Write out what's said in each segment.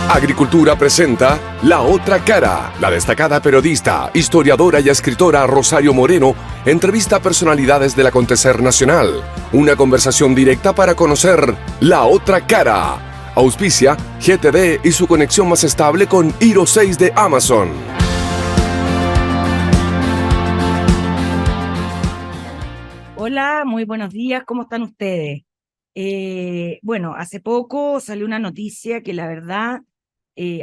Agricultura presenta La Otra Cara. La destacada periodista, historiadora y escritora Rosario Moreno entrevista a personalidades del acontecer nacional. Una conversación directa para conocer La Otra Cara. Auspicia GTD y su conexión más estable con Hiro 6 de Amazon. Hola, muy buenos días, ¿cómo están ustedes? Bueno, hace poco salió una noticia que la verdad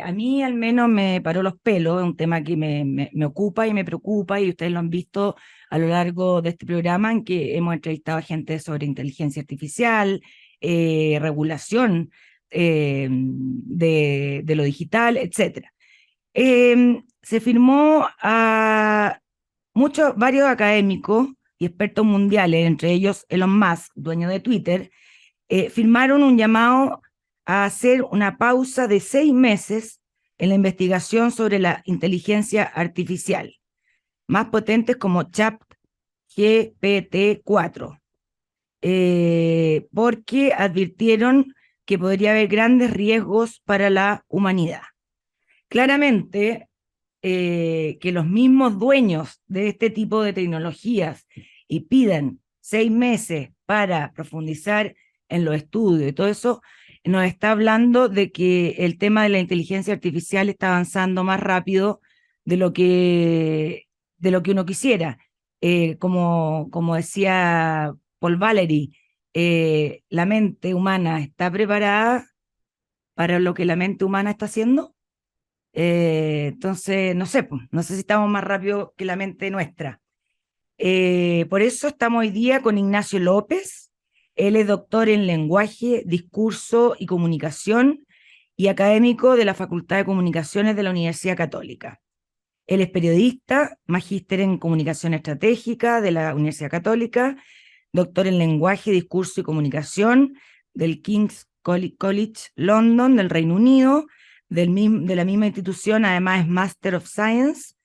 a mí al menos me paró los pelos, es un tema que me ocupa y me preocupa y ustedes lo han visto a lo largo de este programa en que hemos entrevistado a gente sobre inteligencia artificial, regulación de lo digital, etc. Se firmó a varios académicos y expertos mundiales, entre ellos Elon Musk, dueño de Twitter, firmaron un llamado a hacer una pausa de 6 meses en la investigación sobre la inteligencia artificial, más potentes como ChatGPT-4, porque advirtieron que podría haber grandes riesgos para la humanidad. Claramente, que los mismos dueños de este tipo de tecnologías y pidan 6 meses para profundizar en los estudios y todo eso, nos está hablando de que el tema de la inteligencia artificial está avanzando más rápido de lo que uno quisiera. Como decía Paul Valery, la mente humana está preparada para lo que la mente humana está haciendo. Entonces, no sé si estamos más rápido que la mente nuestra. Por eso estamos hoy día con Ignacio López. Él es doctor en lenguaje, discurso y comunicación y académico de la Facultad de Comunicaciones de la Universidad Católica. Él es periodista, magíster en comunicación estratégica de la Universidad Católica, doctor en lenguaje, discurso y comunicación del King's College London del Reino Unido, de la misma institución. Además es Master of Science.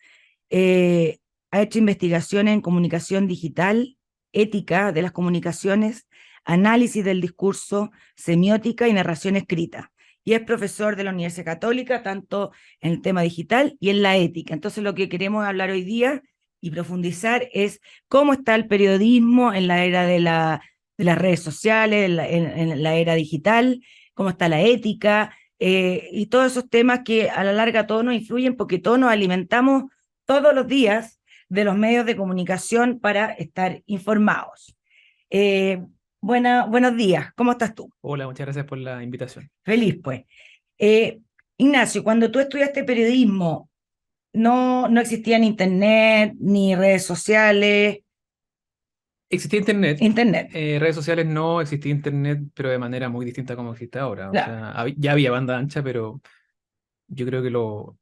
Ha hecho investigaciones en comunicación digital, ética de las comunicaciones, análisis del discurso, semiótica y narración escrita. Y es profesor de la Universidad Católica, tanto en el tema digital y en la ética. Entonces, lo que queremos hablar hoy día y profundizar es cómo está el periodismo en la era de las redes sociales, en la era digital, cómo está la ética, y todos esos temas que a la larga todos nos influyen porque todos nos alimentamos todos los días de los medios de comunicación para estar informados. Buenos días, ¿cómo estás tú? Hola, muchas gracias por la invitación. Feliz, pues. Ignacio, cuando tú estudiaste periodismo, no existían internet, ni redes sociales. Existía internet. Internet. Redes sociales no, existía internet, pero de manera muy distinta como existe ahora. Claro. O sea, ya había banda ancha, pero yo creo que lo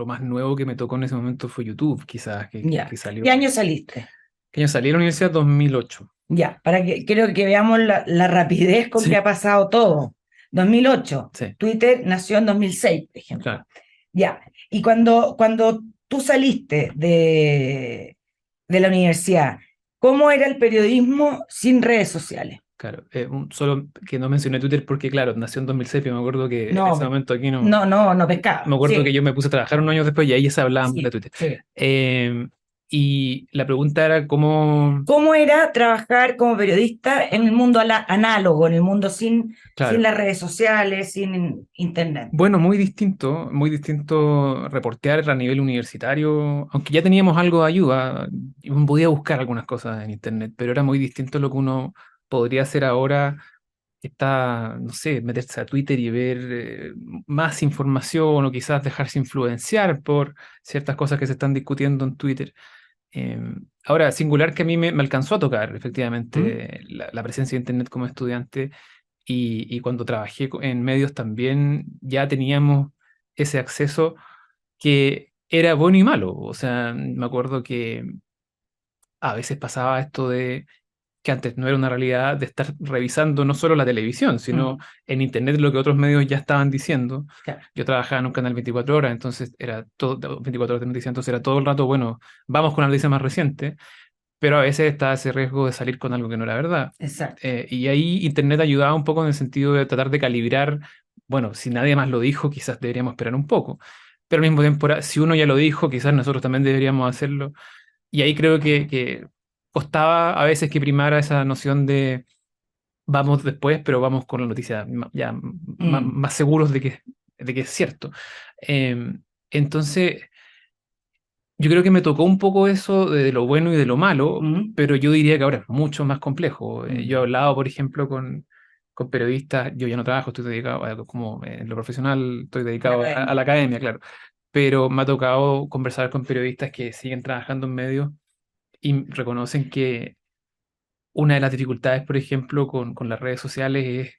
más nuevo que me tocó en ese momento fue YouTube, quizás, que salió. ¿Qué año saliste? ¿Qué año salí de la universidad? 2008. Ya, creo que veamos la rapidez con que ha pasado todo. 2008. Sí. Twitter nació en 2006, por ejemplo. Claro. Ya, y cuando tú saliste de la universidad, ¿cómo era el periodismo sin redes sociales? Claro, solo que no mencioné Twitter porque, claro, nació en 2006, pero me acuerdo que en ese momento aquí no pescaba. Me acuerdo Sí. que yo me puse a trabajar unos años después y ahí ya se hablaban de Twitter. Sí. Y la pregunta era cómo era trabajar como periodista en el mundo análogo, en el mundo sin las redes sociales, sin internet. Bueno, muy distinto reportear a nivel universitario, aunque ya teníamos algo de ayuda, uno podía buscar algunas cosas en internet, pero era muy distinto lo que uno podría hacer ahora. No sé, meterse a Twitter y ver más información o quizás dejarse influenciar por ciertas cosas que se están discutiendo en Twitter. Ahora, singular que a mí me alcanzó a tocar efectivamente la presencia de internet como estudiante y cuando trabajé en medios también ya teníamos ese acceso que era bueno y malo. O sea, me acuerdo que a veces pasaba esto de que antes no era una realidad, de estar revisando no solo la televisión, sino en internet lo que otros medios ya estaban diciendo. Claro. Yo trabajaba en un canal 24 horas, entonces era todo 24 horas de noticias, entonces era todo el rato, bueno, vamos con la noticia más reciente, pero a veces estaba ese riesgo de salir con algo que no era verdad. Exacto. Y ahí internet ayudaba un poco en el sentido de tratar de calibrar bueno, si nadie más lo dijo, quizás deberíamos esperar un poco. Pero al mismo tiempo, si uno ya lo dijo, quizás nosotros también deberíamos hacerlo. Y ahí creo que costaba a veces que primara esa noción de vamos después, pero vamos con la noticia ya Mm, más seguros de que es cierto. Entonces, yo creo que me tocó un poco eso de lo bueno y de lo malo, mm, pero yo diría que ahora es mucho más complejo. Yo he mm. hablado, por ejemplo, con periodistas, yo ya no trabajo, estoy dedicado, como en lo profesional, estoy La dedicado a la academia. academia, claro, pero me ha tocado conversar con periodistas que siguen trabajando en medios y reconocen que una de las dificultades, por ejemplo, con las redes sociales es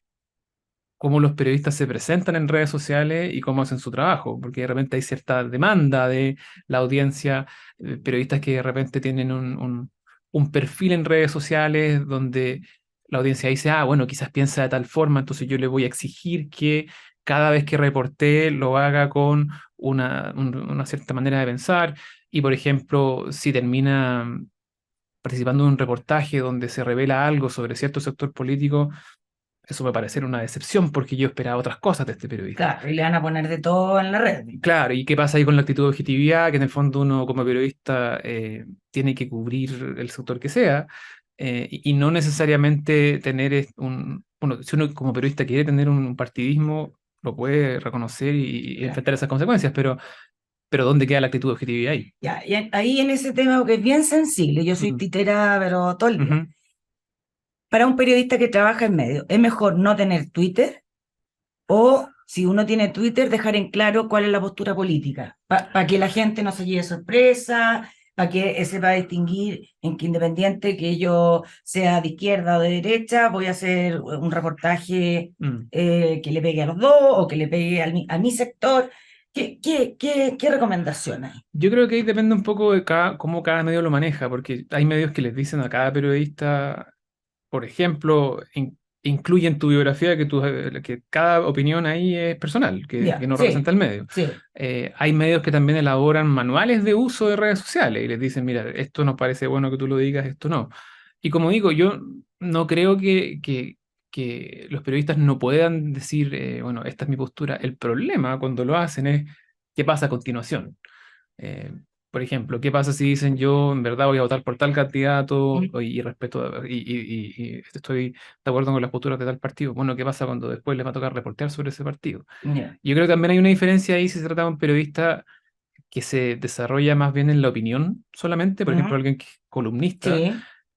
cómo los periodistas se presentan en redes sociales y cómo hacen su trabajo, porque de repente hay cierta demanda de la audiencia, periodistas que de repente tienen un perfil en redes sociales donde la audiencia dice, ah, bueno, quizás piensa de tal forma, entonces yo le voy a exigir que cada vez que reporte lo haga con una cierta manera de pensar. Y, por ejemplo, si termina participando en un reportaje donde se revela algo sobre cierto sector político, eso me parece una decepción porque yo esperaba otras cosas de este periodista. Claro, y le van a poner de todo en la red. Claro, ¿y qué pasa ahí con la actitud de objetividad? Que en el fondo uno como periodista tiene que cubrir el sector que sea y no necesariamente tener bueno, si uno como periodista quiere tener un partidismo, lo puede reconocer y Claro. enfrentar esas consecuencias, pero ¿dónde queda la actitud de objetividad ahí? Ya, y ahí en ese tema que es bien sensible, yo soy Ujú, titera, pero todo el día. ujú. Para un periodista que trabaja en medio, ¿es mejor no tener Twitter o si uno tiene Twitter, dejar en claro cuál es la postura política? Para que la gente no se lleve sorpresa, para que sepa distinguir en que independiente que yo sea de izquierda o de derecha, voy a hacer un reportaje Mm. que le pegue a los dos o que le pegue a mi sector. ¿Qué recomendación hay? Yo creo que ahí depende un poco de cómo cada medio lo maneja, porque hay medios que les dicen a cada periodista, por ejemplo, incluye en tu biografía que cada opinión ahí es personal, que Ya, no representa sí, el medio. sí. Hay medios que también elaboran manuales de uso de redes sociales y les dicen, mira, esto nos parece bueno que tú lo digas, esto no. Y como digo, yo no creo que los periodistas no puedan decir, bueno, esta es mi postura. El problema cuando lo hacen es qué pasa a continuación. Eh, por ejemplo, ¿qué pasa si dicen yo en verdad voy a votar por tal candidato Mm, y respeto y estoy de acuerdo con las posturas de tal partido? Bueno, ¿qué pasa cuando después les va a tocar reportear sobre ese partido? ya. Yo creo que también hay una diferencia ahí si se trata de un periodista que se desarrolla más bien en la opinión solamente, por ejemplo, Ujú, alguien que es columnista sí,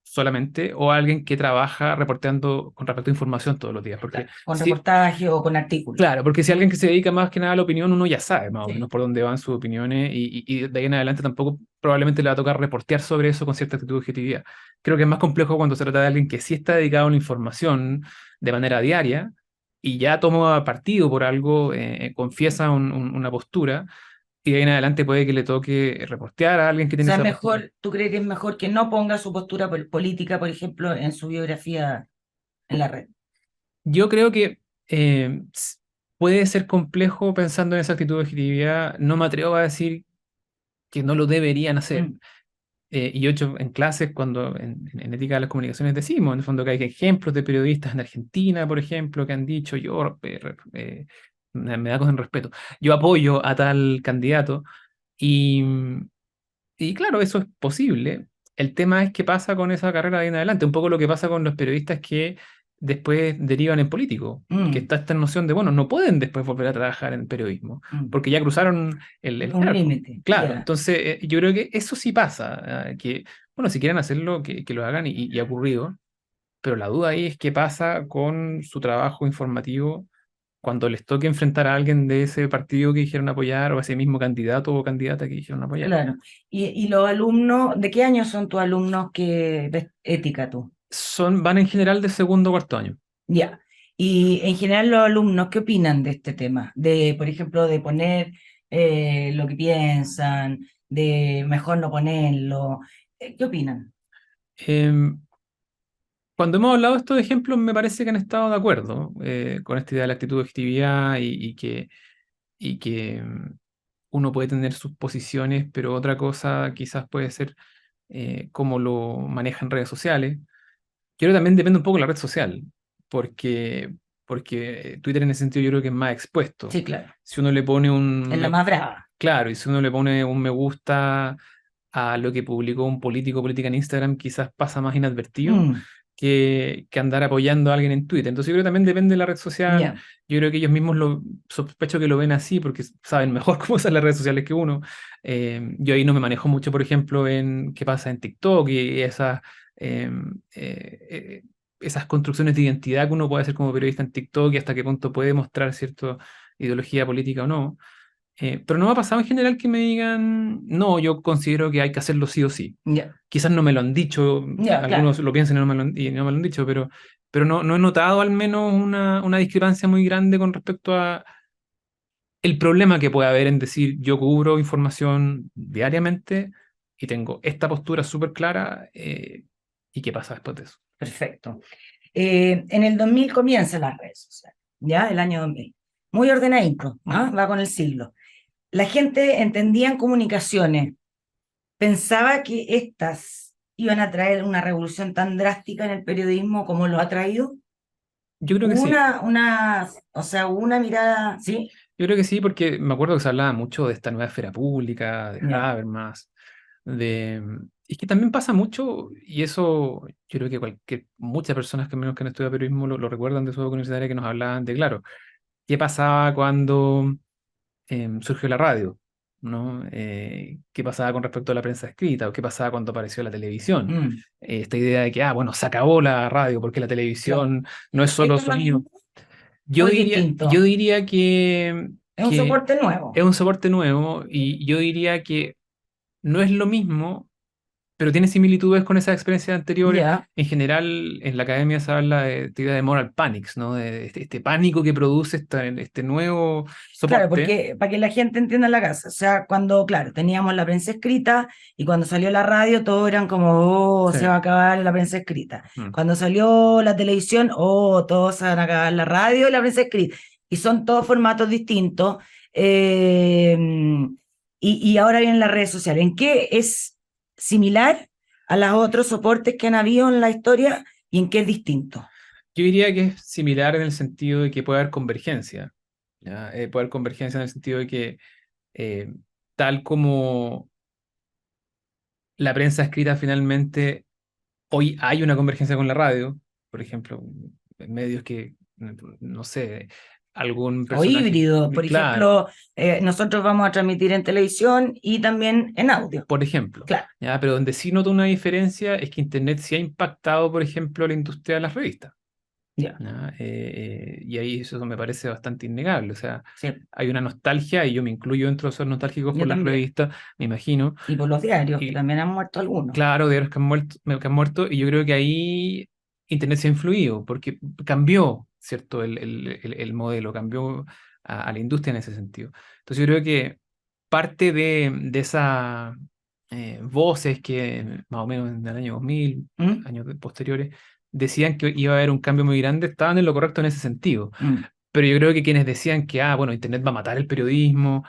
solamente, o alguien que trabaja reporteando con respecto a información todos los días. Porque claro, con si, reportaje o con artículos. claro, porque si alguien que se dedica más que nada a la opinión, uno ya sabe más o menos Sí. por dónde van sus opiniones y de ahí en adelante tampoco probablemente le va a tocar reportear sobre eso con cierta actitud de objetividad. Creo que es más complejo cuando se trata de alguien que sí está dedicado a la información de manera diaria y ya toma partido por algo, confiesa una postura y de ahí en adelante puede que le toque reportear a alguien que O tiene sea, esa postura. mejor, ¿tú crees que es mejor que no ponga su postura política, por ejemplo, en su biografía en la red? Yo creo que puede ser complejo pensando en esa actitud de objetividad. No me atrevo a decir que no lo deberían hacer. Mm, Y yo, hecho, en clases, cuando en ética de las comunicaciones decimos, en el fondo, que hay ejemplos de periodistas en Argentina, por ejemplo, que han dicho, me da con respeto, yo apoyo a tal candidato. Y, y claro, eso es posible. El tema es qué pasa con esa carrera de ahí en adelante. Un poco lo que pasa con los periodistas que después derivan en político. Que mm, está esta noción de, bueno, no pueden después volver a trabajar en periodismo, mm. porque ya cruzaron el Un charco. límite, Claro, ya. entonces yo creo que eso sí pasa. Que, bueno, si quieren hacerlo, que lo hagan y ha ocurrido. Pero la duda ahí es qué pasa con su trabajo informativo cuando les toque enfrentar a alguien de ese partido que dijeron apoyar o a ese mismo candidato o candidata que dijeron apoyar. Claro. Y los alumnos, ¿de qué año son tus alumnos que ves ética tú? Van en general de segundo o cuarto año. Ya. Y en general los alumnos, ¿qué opinan de este tema? De, por ejemplo, de poner lo que piensan, de mejor no ponerlo. ¿Qué opinan? Em, Cuando hemos hablado de estos ejemplos, me parece que han estado de acuerdo con esta idea de la actitud de objetividad y que uno puede tener sus posiciones, pero otra cosa quizás puede ser cómo lo manejan redes sociales. Yo creo que también depende un poco de la red social, porque porque Twitter en ese sentido yo creo que es más expuesto. Sí, claro. Si uno le pone Es la más brava. Claro, y si uno le pone un me gusta a lo que publicó un político o política en Instagram, quizás pasa más inadvertido Mm, que andar apoyando a alguien en Twitter. Entonces yo creo que también depende de la red social. ya. Yo creo que ellos mismos sospecho que lo ven así porque saben mejor cómo usar las redes sociales que uno. Yo ahí no me manejo mucho, por ejemplo, en qué pasa en TikTok y esas construcciones de identidad que uno puede hacer como periodista en TikTok y hasta qué punto puede mostrar cierta ideología política o no. Pero no me ha pasado en general que me digan, no, yo considero que hay que hacerlo sí o sí. Ya, Quizás no me lo han dicho, ya, algunos claro. lo piensan y no me lo han dicho, pero no he notado al menos una discrepancia muy grande con respecto a el problema que puede haber en decir yo cubro información diariamente y tengo esta postura súper clara y qué pasa después de eso. Perfecto. En el 2000 comienzan las redes sociales, ¿ya? El año 2000. Muy ordenadito, ¿ah? Va con el siglo. La gente entendía en comunicaciones, pensaba que estas iban a traer una revolución tan drástica en el periodismo como lo ha traído. Yo creo que Hubo sí. o sea, hubo una mirada, ¿sí? Yo creo que sí, porque me acuerdo que se hablaba mucho de esta nueva esfera pública, de Ya, Habermas, es que también pasa mucho, y eso yo creo que muchas personas que menos que han estudiado periodismo lo recuerdan de su época universitaria que nos hablaban de, claro, qué pasaba cuando surgió la radio, ¿no? ¿Qué pasaba con respecto a la prensa escrita? ¿O qué pasaba cuando apareció la televisión? mm, Esta idea de que, bueno, se acabó la radio porque la claro. televisión no es solo Esto es lo sonido. mismo, muy Yo distinto. diría Es un que soporte es nuevo. un soporte nuevo y yo diría que no es lo mismo, pero tiene similitudes con esas experiencias anteriores. Ya. En general, en la academia se habla de esta idea de moral panics, ¿no? De este pánico que produce este nuevo Claro, soporte. porque para que la gente entienda la casa, o sea, cuando, claro, teníamos la prensa escrita y cuando salió la radio, todos eran como, oh, Sí. se va a acabar la prensa escrita. Mm. Cuando salió la televisión, oh, todos se van a acabar la radio y la prensa escrita. Y son todos formatos distintos. eh, y ahora vienen las redes sociales. ¿En qué es similar a los otros soportes que han habido en la historia y en qué es distinto? Yo diría que es similar en el sentido de que puede haber convergencia, ¿ya? Puede haber convergencia en el sentido de que eh, tal como la prensa escrita finalmente, hoy hay una convergencia con la radio, por ejemplo, en medios que, no sé, algún O personaje, híbridos. Por claro, ejemplo, nosotros vamos a transmitir en televisión y también en audio. por ejemplo, Claro, ¿ya? Pero donde sí noto una diferencia es que Internet sí ha impactado, por ejemplo, la industria de las revistas. ya, ¿Ya? Y ahí eso me parece bastante innegable. O sea, sí, hay una nostalgia, y yo me incluyo dentro de esos nostálgicos yo por las también. revistas, me imagino. Y por los diarios, que Y también han muerto algunos. claro, de los que han muerto, y yo creo que ahí Internet se ha influido, porque cambió, ¿cierto? El modelo, cambió a la industria en ese sentido. Entonces yo creo que parte de esas voces que más o menos en el año 2000, ¿Mm? años posteriores, decían que iba a haber un cambio muy grande, estaban en lo correcto en ese sentido. Mm. Pero yo creo que quienes decían que, bueno, Internet va a matar el periodismo,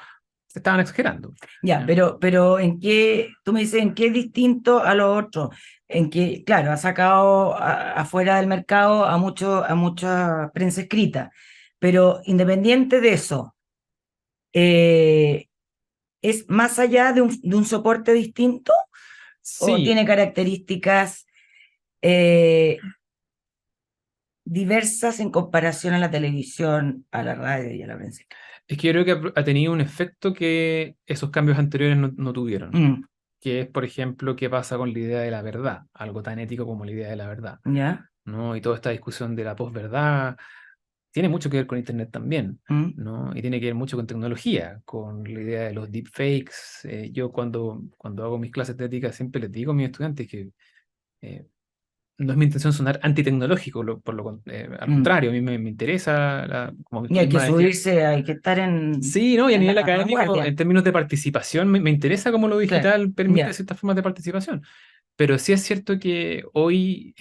se estaban exagerando. Ya, ¿Ya? pero ¿en qué, tú me dices, en qué es distinto a lo otro? En que, claro, ha sacado afuera del mercado a mucha prensa escrita, pero independiente de eso, eh, ¿es más allá de un soporte distinto o Sí, tiene características eh, diversas en comparación a la televisión, a la radio y a la prensa? es que yo creo que ha tenido un efecto que esos cambios anteriores no tuvieron, Mm, que es, por ejemplo, qué pasa con la idea de la verdad, algo tan ético como la idea de la verdad, ¿ya? ¿no? Y toda esta discusión de la posverdad tiene mucho que ver con Internet también, Mm, ¿no? Y tiene que ver mucho con tecnología, con la idea de los deepfakes. Yo cuando hago mis clases de ética siempre les digo a mis estudiantes que eh, no es mi intención sonar antitecnológico, al mm. contrario, a mí me interesa, como Y tú hay que misma decías. subirse, hay que estar Sí, ¿no? Y a en nivel la académico, en vanguardia. términos de participación, me interesa cómo lo Claro, digital permite ya. ciertas formas de participación. Pero sí es cierto que hoy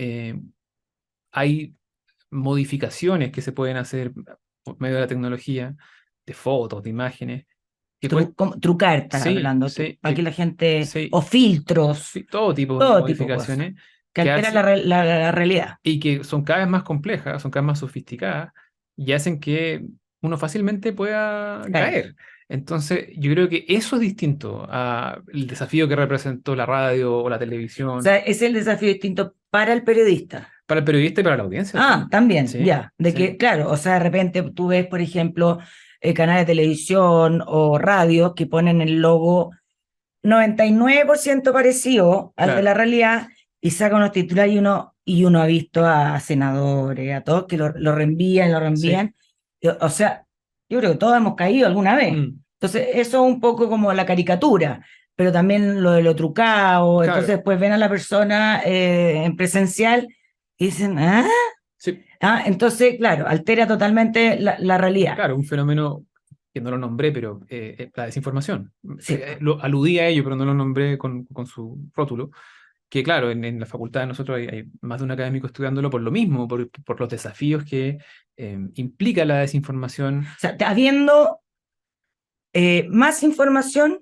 hay modificaciones que se pueden hacer por medio de la tecnología, de fotos, de imágenes, que pueden, Trucar, estás sí, hablando tú, sí, para que la gente, sí, o filtros, sí, todo tipo de todo tipo de cosas, modificaciones que que alteran hacen la realidad. y que son cada vez más complejas, son cada vez más sofisticadas y hacen que uno fácilmente pueda Claro. caer. Entonces, yo creo que eso es distinto al desafío que representó la radio o la O televisión sea, es el desafío distinto para el periodista. para el periodista y para la audiencia Ah, también. también, Sí, ya. De sí, que, claro, o sea, de repente tú ves, por ejemplo, canales de televisión o radio que ponen el logo 99% parecido al de claro. la realidad y saca unos titulares y uno ha visto a senadores, a todos que lo reenvían, lo Sí. reenvían. O sea, yo creo que todos hemos caído alguna vez. Mm, Entonces, eso es un poco como la caricatura, pero también lo de lo trucado. claro, Entonces, pues ven a la persona en presencial y dicen, ¿ah? sí, Ah, entonces, claro, altera totalmente la realidad. claro, un fenómeno que no lo nombré, pero la desinformación. Sí, pues, Aludí a ello, pero no lo nombré con su rótulo. Que claro, en la facultad de nosotros hay más de un académico estudiándolo por lo mismo, por los desafíos que implica la desinformación. o sea, habiendo más información,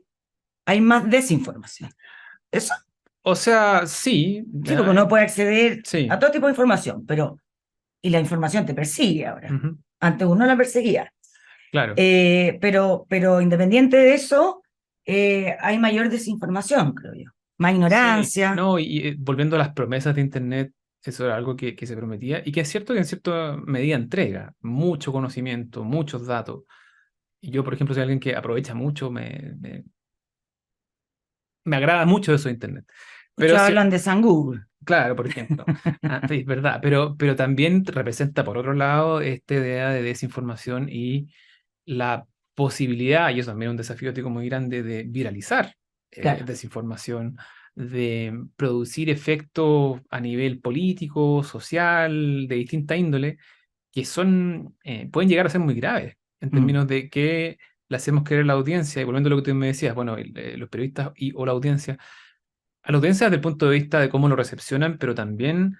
hay más desinformación. Eso O sea, sí, sí, porque uno puede acceder a sí, todo tipo de información, pero y la información te persigue ahora. ujú, Antes uno la perseguía. claro. Pero independiente de eso, hay mayor desinformación, creo yo. Más Sí, ignorancia. no, y volviendo a las promesas de Internet, eso era algo que se prometía y que es cierto que en cierta medida entrega mucho conocimiento, muchos datos. Y yo, por ejemplo, soy alguien que aprovecha mucho, me agrada mucho eso de Internet. Muchos Pero sí, hablan de San Google. claro, por ejemplo, sí, es verdad, pero también representa, por otro lado, esta idea de desinformación y la posibilidad, y eso también es un desafío ético muy grande, de viralizar Claro. desinformación, de producir efectos a nivel político, social, de distinta índole, que pueden llegar a ser muy graves en Mm, términos de que le hacemos creer a la audiencia, y volviendo a lo que tú me decías, bueno, los periodistas o la audiencia, a la audiencia desde el punto de vista de cómo lo recepcionan, pero también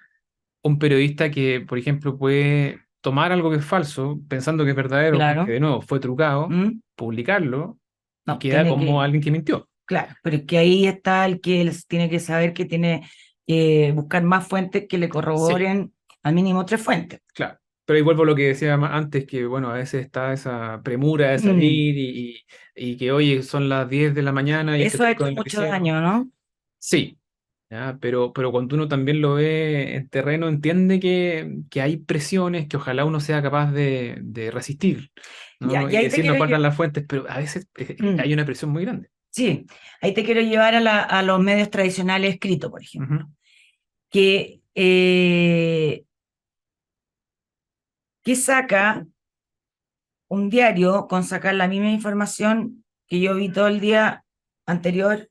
un periodista que, por ejemplo, puede tomar algo que es falso, pensando que es verdadero, porque claro. de nuevo fue trucado, Mm, publicarlo y no, queda tiene como que, alguien que mintió. claro, pero es que ahí está el que tiene que saber que tiene que buscar más fuentes que le Sí, corroboren al mínimo 3 fuentes. claro. Pero ahí vuelvo a lo que decía antes, que bueno, a veces está esa premura de Mm, salir y que oye, son las 10 de la mañana y este eso ha tipo hecho de mucho noticiero. daño, ¿no? Sí, ¿ya? Pero cuando uno también lo ve en terreno, entiende que hay presiones que ojalá uno sea capaz de resistir, Ya, ¿no? y Y ahí te quiero decirnos cuáles llevar, son las fuentes, pero a veces hay una presión muy grande. sí, ahí te quiero llevar a los medios tradicionales escritos, por ejemplo, Ujú. que, que saca un diario con sacar la misma información que yo vi todo el día anterior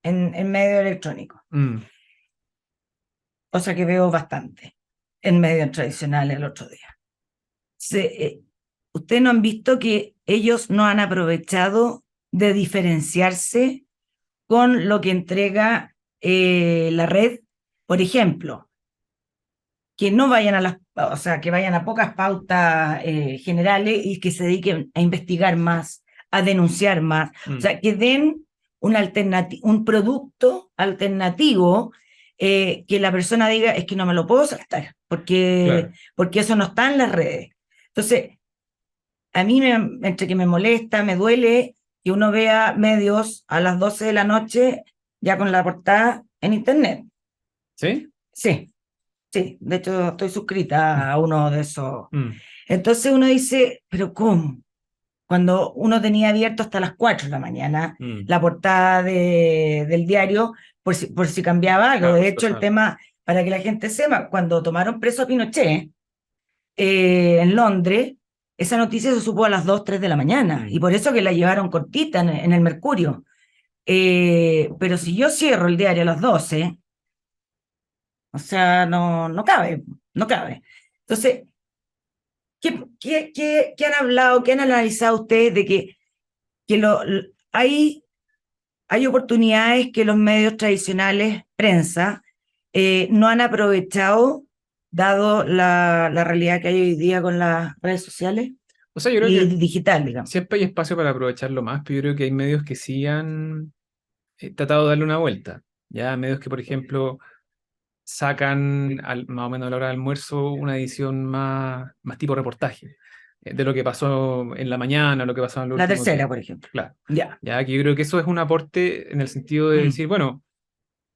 en medio electrónico. Mm, O sea que veo bastante en medios tradicionales el otro día. Ustedes no han visto que ellos no han aprovechado de diferenciarse con lo que entrega la red. Por ejemplo, que no vayan o sea, que vayan a pocas pautas generales y que se dediquen a investigar más, a denunciar más. O mm, sea, que den un producto alternativo que la persona diga, es que no me lo puedo saltar, claro. porque eso no está en las redes. Entonces, a mí entre que me molesta, me duele que uno vea medios a las 12 de la noche ya con la portada en internet. ¿Sí? Sí, sí, de hecho estoy suscrita a uno de esos. Mm, Entonces uno dice, pero ¿cómo? Cuando uno tenía abierto hasta las 4 de la mañana mm. la portada del diario por si cambiaba algo. Claro, por De si hecho, pasa el algo. tema, para que la gente sepa, cuando tomaron preso a Pinochet en Londres, esa noticia se supo a las 2 3 de la mañana y Mm, por eso que la llevaron cortita en el Mercurio. Pero si yo cierro el diario a las 12, o sea, no cabe, no cabe. Entonces, ¿qué han hablado, qué han analizado ustedes de que hay oportunidades que los medios tradicionales, prensa, no han aprovechado, dado la realidad que hay hoy día con las redes sociales O sea, yo creo y que digital, digamos? siempre hay espacio para aprovecharlo más, pero yo creo que hay medios que sí han tratado de darle una vuelta. Ya, medios que, por ejemplo, sacan más o menos a la hora del almuerzo una edición más tipo reportaje. de lo que pasó en la mañana, lo que pasó en los La últimos tercera, días. por ejemplo. Claro. Ya. Ya que yo creo que eso es un aporte en el sentido de Mm, decir, bueno,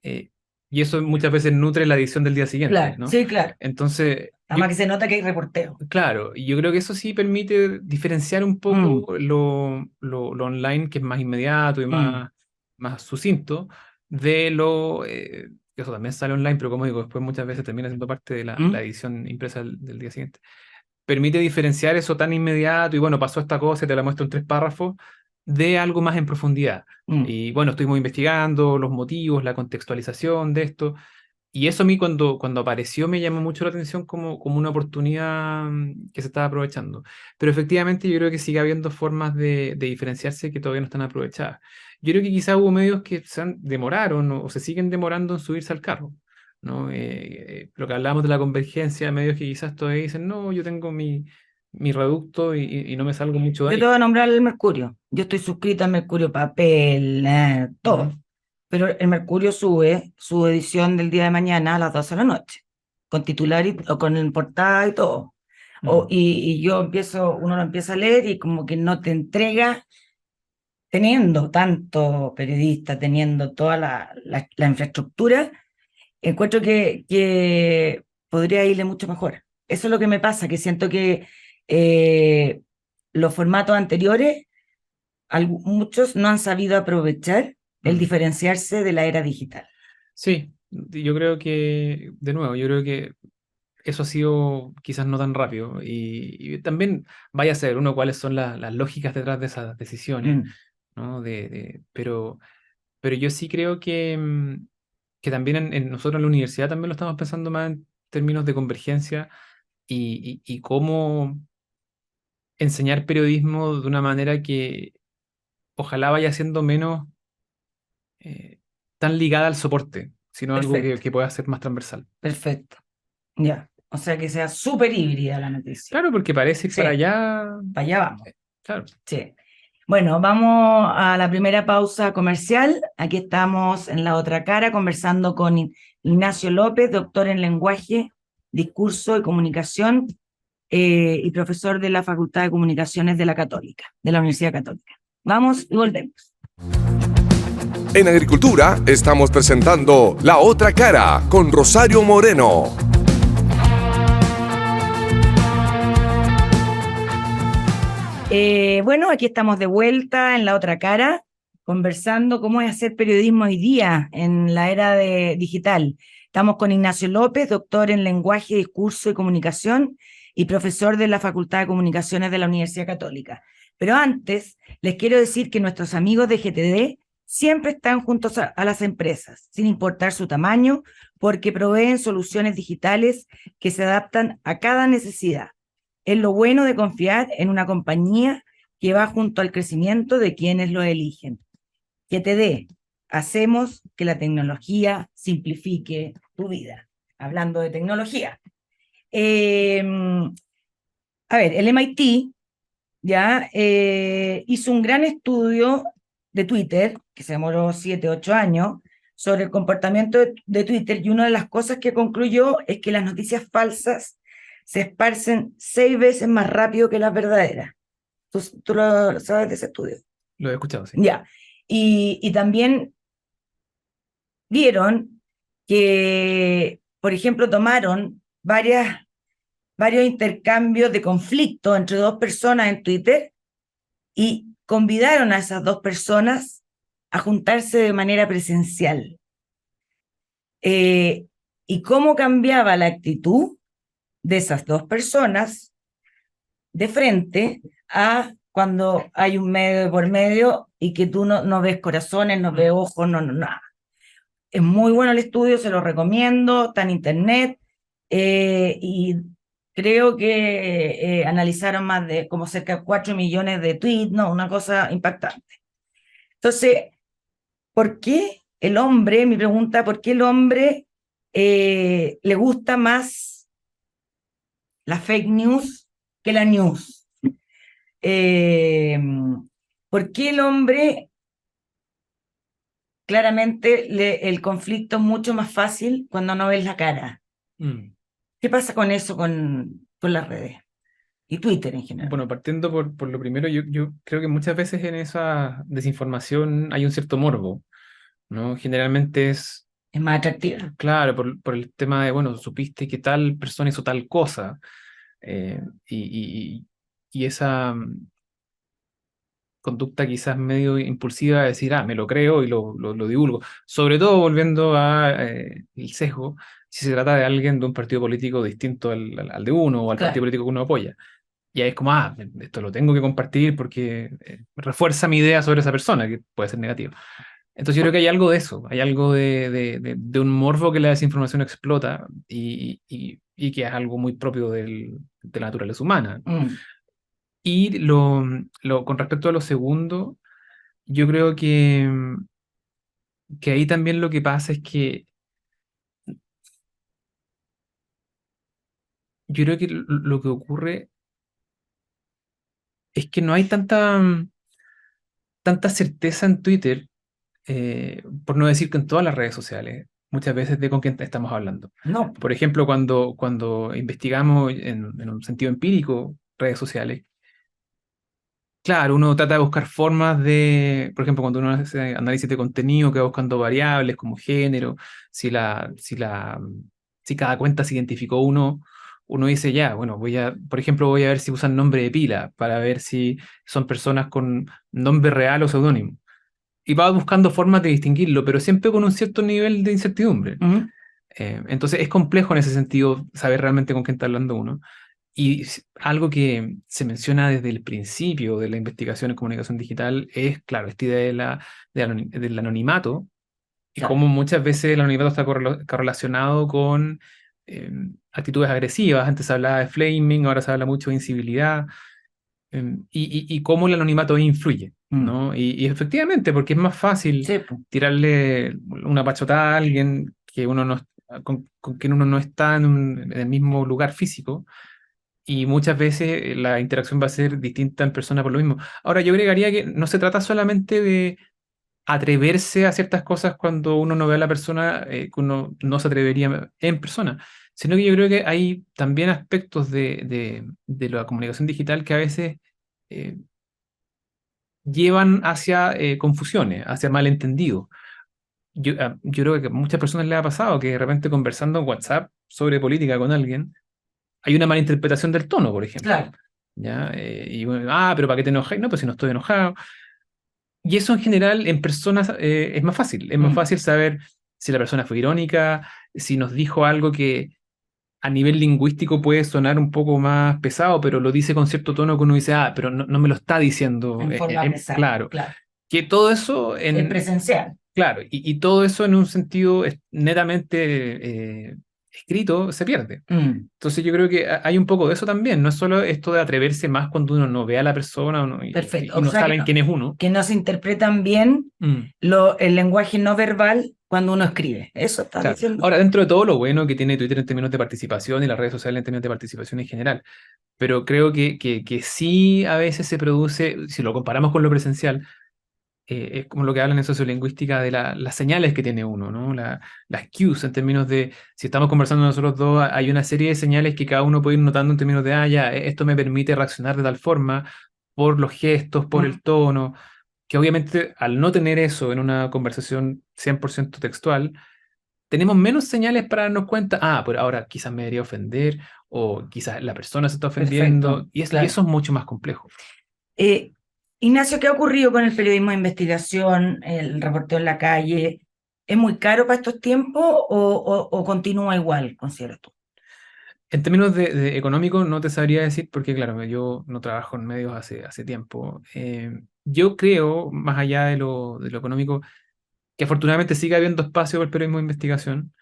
y eso muchas veces nutre la edición del día siguiente, claro, ¿no? sí, claro. Entonces, Además que se nota que hay reporteo. claro, y yo creo que eso sí permite diferenciar un Mm, poco lo online, que es más inmediato y mm, más sucinto, de que eso también sale online, pero como digo, después muchas veces termina siendo parte de la mm, edición impresa del día siguiente. Permite diferenciar eso tan inmediato y bueno, pasó esta cosa y te la muestro en 3 párrafos, de algo más en profundidad. mm, Y bueno, estuvimos investigando los motivos, la contextualización de esto. Y eso a mí cuando apareció me llamó mucho la atención como una oportunidad que se estaba aprovechando. Pero efectivamente yo creo que sigue habiendo formas de diferenciarse que todavía no están aprovechadas. Yo creo que quizás hubo medios que demoraron o se siguen demorando en subirse al carro, ¿no? Lo que hablábamos de la convergencia, medios que quizás todavía dicen, no, yo tengo mi reducto y no me salgo mucho de Yo te ahí. voy a nombrar el Mercurio. Yo estoy suscrita al Mercurio Papel, todo. Ujú. Pero el Mercurio sube su edición del día de mañana a las 12 de la noche, con titular o con el portada y todo. Mm. Y yo uno lo empieza a leer y como que no te entrega, teniendo tanto periodista, teniendo toda la infraestructura, encuentro que podría irle mucho mejor. Eso es lo que me pasa, que siento que eh, los formatos anteriores, muchos no han sabido aprovechar el Mm. diferenciarse de la era digital. Sí, yo creo que, de nuevo, yo creo que eso ha sido quizás no tan rápido. Y también vaya a ser uno cuáles son las lógicas detrás de esas decisiones, Mm, ¿no? Pero yo sí creo que también en nosotros en la universidad también lo estamos pensando más en términos de convergencia y cómo enseñar periodismo de una manera que ojalá vaya siendo menos eh, tan ligada al soporte, sino algo perfecto, que pueda ser más transversal. perfecto. Ya. O sea que sea súper híbrida la noticia. Claro, porque parece ir para Sí, allá. para allá vamos. Claro. Sí. Bueno, vamos a la primera pausa comercial. Aquí estamos en la otra cara conversando con Ignacio López, doctor en lenguaje, discurso y comunicación y profesor de la Facultad de Comunicaciones de la Católica, de la Universidad Católica. Vamos y volvemos. En Agricultura estamos presentando La Otra Cara con Rosario Moreno. Bueno, aquí estamos de vuelta en la otra cara, conversando cómo es hacer periodismo hoy día en la era digital. Estamos con Ignacio López, doctor en lenguaje, discurso y comunicación y profesor de la Facultad de Comunicaciones de la Universidad Católica. Pero antes, les quiero decir que nuestros amigos de GTD siempre están juntos a las empresas, sin importar su tamaño, porque proveen soluciones digitales que se adaptan a cada necesidad. Es lo bueno de confiar en una compañía que va junto al crecimiento de quienes lo eligen. GTD, hacemos que la tecnología simplifique tu vida. Hablando de tecnología. A ver, el MIT ya hizo un gran estudio de Twitter, que se demoró 7, 8 años, sobre el comportamiento de Twitter, y una de las cosas que concluyó es que las noticias falsas se esparcen 6 veces más rápido que las verdaderas. ¿Tú lo sabes de ese estudio? Lo he escuchado, sí. Ya. Y también vieron que, por ejemplo, tomaron varios intercambios de conflicto entre dos personas en Twitter y convidaron a esas dos personas a juntarse de manera presencial. Eh, y cómo cambiaba la actitud de esas dos personas de frente a cuando hay un medio de por medio y que tú no ves corazones, no ves ojos, no, nada. Es muy bueno el estudio, se lo recomiendo, está en internet y creo que analizaron más de como cerca de 4 millones de tweets, no, una cosa impactante. Entonces, ¿por qué el hombre, mi pregunta, por qué el hombre le gusta más la fake news que la news? Eh, ¿Por qué el hombre, claramente, el conflicto es mucho más fácil cuando no ves la cara? Mm. ¿Qué pasa con eso, con las redes? y Twitter en general. Bueno, partiendo por lo primero, yo creo que muchas veces en esa desinformación hay un cierto morbo, ¿no? Generalmente es, Es más atractiva. claro, por el tema de, bueno, supiste que tal persona hizo tal cosa, eh, y, y- y esa conducta quizás medio impulsiva de decir, ah, me lo creo y lo divulgo. Sobre todo volviendo a el sesgo, si se trata de alguien de un partido político distinto al de uno o al partido Claro. político que uno apoya. Y ahí es como, ah, esto lo tengo que compartir porque refuerza mi idea sobre esa persona, que puede ser negativo. Entonces yo creo que hay algo de eso, hay algo de un morbo que la desinformación explota y que es algo muy propio de la naturaleza humana. Mm. Y con respecto a lo segundo, yo creo que ahí también lo que pasa es que yo creo que lo que ocurre es que no hay tanta certeza en Twitter, por no decir que en todas las redes sociales, muchas veces de con quién estamos hablando. No. Por ejemplo, cuando investigamos en un sentido empírico redes sociales, claro, uno trata de buscar formas de, por ejemplo, cuando uno hace análisis de contenido, que va buscando variables como género, si la, si la, si cada cuenta se identificó uno dice ya, bueno, por ejemplo, voy a ver si usan nombre de pila para ver si son personas con nombre real o seudónimo. Y va buscando formas de distinguirlo, pero siempre con un cierto nivel de incertidumbre. Mm. Entonces es complejo en ese sentido saber realmente con quién está hablando uno. Y algo que se menciona desde el principio de la investigación en comunicación digital es, claro, esta idea del anonimato y Claro. cómo muchas veces el anonimato está correlacionado con eh, actitudes agresivas. Antes se hablaba de flaming, ahora se habla mucho de incivilidad, y cómo el anonimato influye, Mm. ¿no? Y efectivamente, porque es más fácil Sí, po. tirarle una pachotada a alguien que uno no, con quien uno no está en el mismo lugar físico y muchas veces la interacción va a ser distinta en persona por lo mismo. Ahora, yo agregaría que no se trata solamente de atreverse a ciertas cosas cuando uno no ve a la persona, que uno no se atrevería en persona, sino que yo creo que hay también aspectos de la comunicación digital que a veces eh, llevan hacia confusiones, hacia malentendidos. Yo creo que a muchas personas les ha pasado que de repente conversando en WhatsApp sobre política con alguien, hay una mala interpretación del tono, por ejemplo. Claro. ¿Ya? Y bueno, ah, pero ¿para qué te enojas? No, pues si no estoy enojado. Y eso en general en personas es más fácil. Es más Mm. fácil saber si la persona fue irónica, si nos dijo algo que a nivel lingüístico puede sonar un poco más pesado, pero lo dice con cierto tono que uno dice, ah, pero no me lo está diciendo. En forma pesada. Claro. Claro. Que todo eso El presencial. claro, y todo eso en un sentido netamente escrito se pierde. Mm. Entonces yo creo que hay un poco de eso también, no es solo esto de atreverse más cuando uno no ve a la persona Perfecto. y O no sea saben quién es uno. que no se interpretan bien Mm, el lenguaje no verbal cuando uno escribe. Eso estás claro. diciendo. Ahora, dentro de todo lo bueno que tiene Twitter en términos de participación y las redes sociales en términos de participación en general, pero creo que sí a veces se produce, si lo comparamos con lo presencial, es como lo que hablan en sociolingüística de las señales que tiene uno, ¿no? Las cues en términos de, si estamos conversando nosotros dos, hay una serie de señales que cada uno puede ir notando en términos de, ah, ya, esto me permite reaccionar de tal forma, por los gestos, por Mm. el tono, que obviamente al no tener eso en una conversación 100% textual, tenemos menos señales para darnos cuenta, ah, pero ahora quizás me debería ofender, o quizás la persona se está Perfecto. ofendiendo, y Claro. eso es mucho más complejo. Eh, Ignacio, ¿qué ha ocurrido con el periodismo de investigación, el reporteo en la calle? ¿Es muy caro para estos tiempos o continúa igual, consideras tú? En términos de económico, no te sabría decir porque, claro, yo no trabajo en medios hace tiempo. Yo creo, más allá de lo económico, que afortunadamente sigue habiendo espacio para el periodismo de investigación.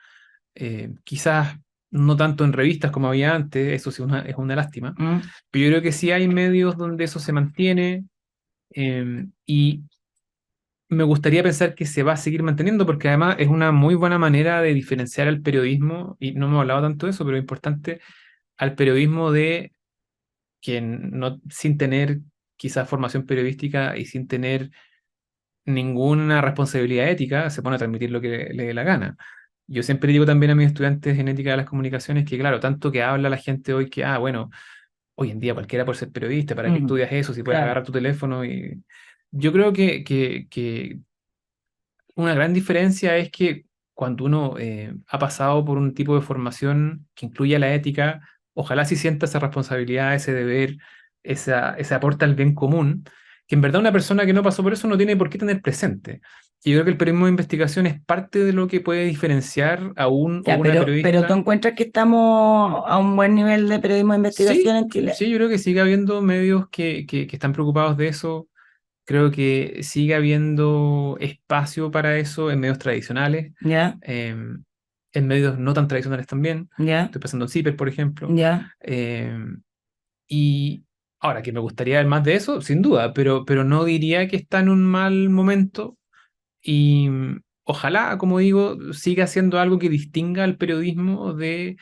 Quizás no tanto en revistas como había antes, eso sí es una lástima, Mm. pero yo creo que sí hay medios donde eso se mantiene, y me gustaría pensar que se va a seguir manteniendo porque además es una muy buena manera de diferenciar al periodismo, y no hemos hablado tanto de eso, pero es importante, al periodismo de quien no, sin tener quizás formación periodística y sin tener ninguna responsabilidad ética, se pone a transmitir lo que le dé la gana. Yo siempre digo también a mis estudiantes en ética de las comunicaciones que, claro, tanto que habla la gente hoy que, ah, bueno, hoy en día cualquiera puede ser periodista, ¿para qué Mm, estudias eso si puedes claro, agarrar tu teléfono? Y yo creo que una gran diferencia es que cuando uno ha pasado por un tipo de formación que incluye la ética, ojalá sí sienta esa responsabilidad, ese deber, ese aporte al bien común, que en verdad una persona que no pasó por eso no tiene por qué tener presente. Y yo creo que el periodismo de investigación es parte de lo que puede diferenciar a un o ya, una pero ¿tú periodista. encuentras que estamos a un buen nivel de periodismo de investigación Sí, en Chile? sí, yo creo que sigue habiendo medios que están preocupados de eso. Creo que sigue habiendo espacio para eso en medios tradicionales, Ya, em, en medios no tan tradicionales también. ya, Estoy pensando en CIPER, por ejemplo. ya. Em, y ahora que me gustaría ver más de eso, sin duda, pero no diría que está en un mal momento. Y ojalá, como digo, siga siendo algo que distinga al periodismo de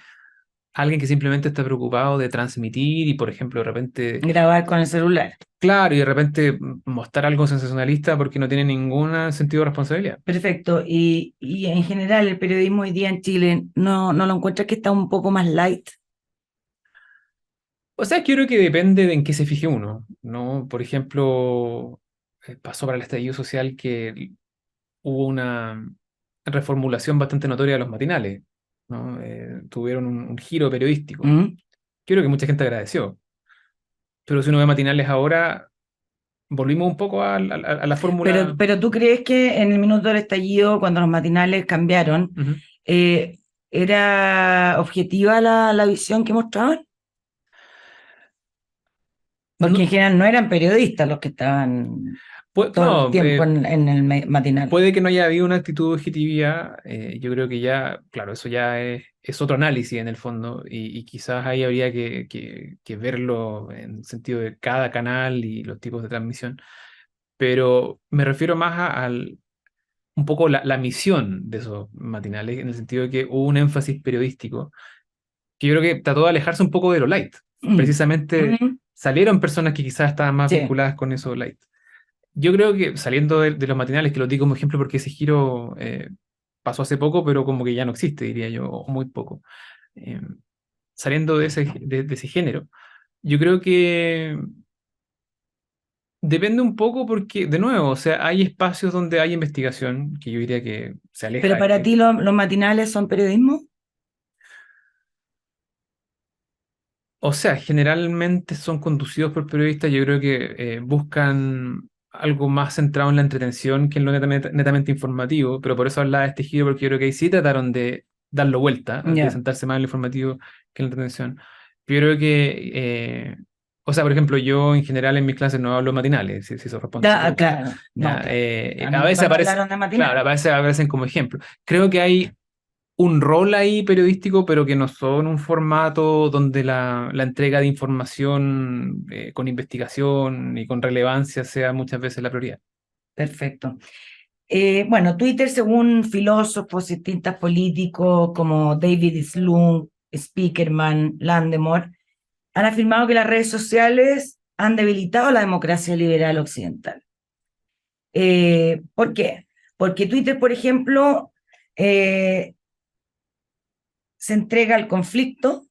alguien que simplemente está preocupado de transmitir y, por ejemplo, de repente, Grabar con el celular. claro, y de repente mostrar algo sensacionalista porque no tiene ningún sentido de responsabilidad. Perfecto. Y en general el periodismo hoy día en Chile, ¿no lo encuentras que está un poco más light? O sea, yo creo que depende de en qué se fije uno, ¿no? Por ejemplo, pasó para el estallido social que hubo una reformulación bastante notoria de los matinales, ¿no? Tuvieron un giro periodístico. ¿Mm? Creo que mucha gente agradeció. Pero si uno ve matinales ahora, volvimos un poco a la fórmula. Pero ¿tú crees que en el minuto del estallido, cuando los matinales cambiaron, Ujú. eh, era objetiva la visión que mostraban? Porque en No, general no eran periodistas los que estaban todo el no, tiempo en el matinal. puede que no haya habido una actitud de objetividad. Yo creo que ya, claro, eso ya es otro análisis en el fondo y quizás ahí habría que verlo en el sentido de cada canal y los tipos de transmisión. Pero me refiero más al un poco la misión de esos matinales, en el sentido de que hubo un énfasis periodístico que yo creo que trató de alejarse un poco de lo light. Mm, Precisamente mm, salieron personas que quizás estaban más sí, vinculadas con eso light. Yo creo que saliendo de los matinales, que lo digo como ejemplo porque ese giro pasó hace poco, pero como que ya no existe, diría yo, o muy poco. Eh, Saliendo de ese género, yo creo que depende un poco porque, de nuevo, o sea, hay espacios donde hay investigación que yo diría que se pero aleja. para ti los matinales son periodismo. O sea, generalmente son conducidos por periodistas, yo creo que buscan algo más centrado en la entretención que en lo netamente informativo, pero por eso hablaba de este giro, porque yo creo que ahí sí trataron de darlo vuelta, de Ya. sentarse más en lo informativo que en la entretención. Yo creo que, o sea, por ejemplo, yo en general en mis clases no hablo matinales, si eso responde a su Ya, pregunta. claro, no, Ya, claro. A mí a veces nunca me aparece, hablaron de claro, a matinal. veces aparecen como ejemplo. Creo que hay un rol ahí periodístico, pero que no son un formato donde la entrega de información con investigación y con relevancia sea muchas veces la prioridad. Perfecto. Bueno, Twitter, según filósofos y distintos políticos como David Slum, Speakerman, Landemore, han afirmado que las redes sociales han debilitado la democracia liberal occidental. ¿Por qué? Porque Twitter, por ejemplo, eh, se entrega al conflicto,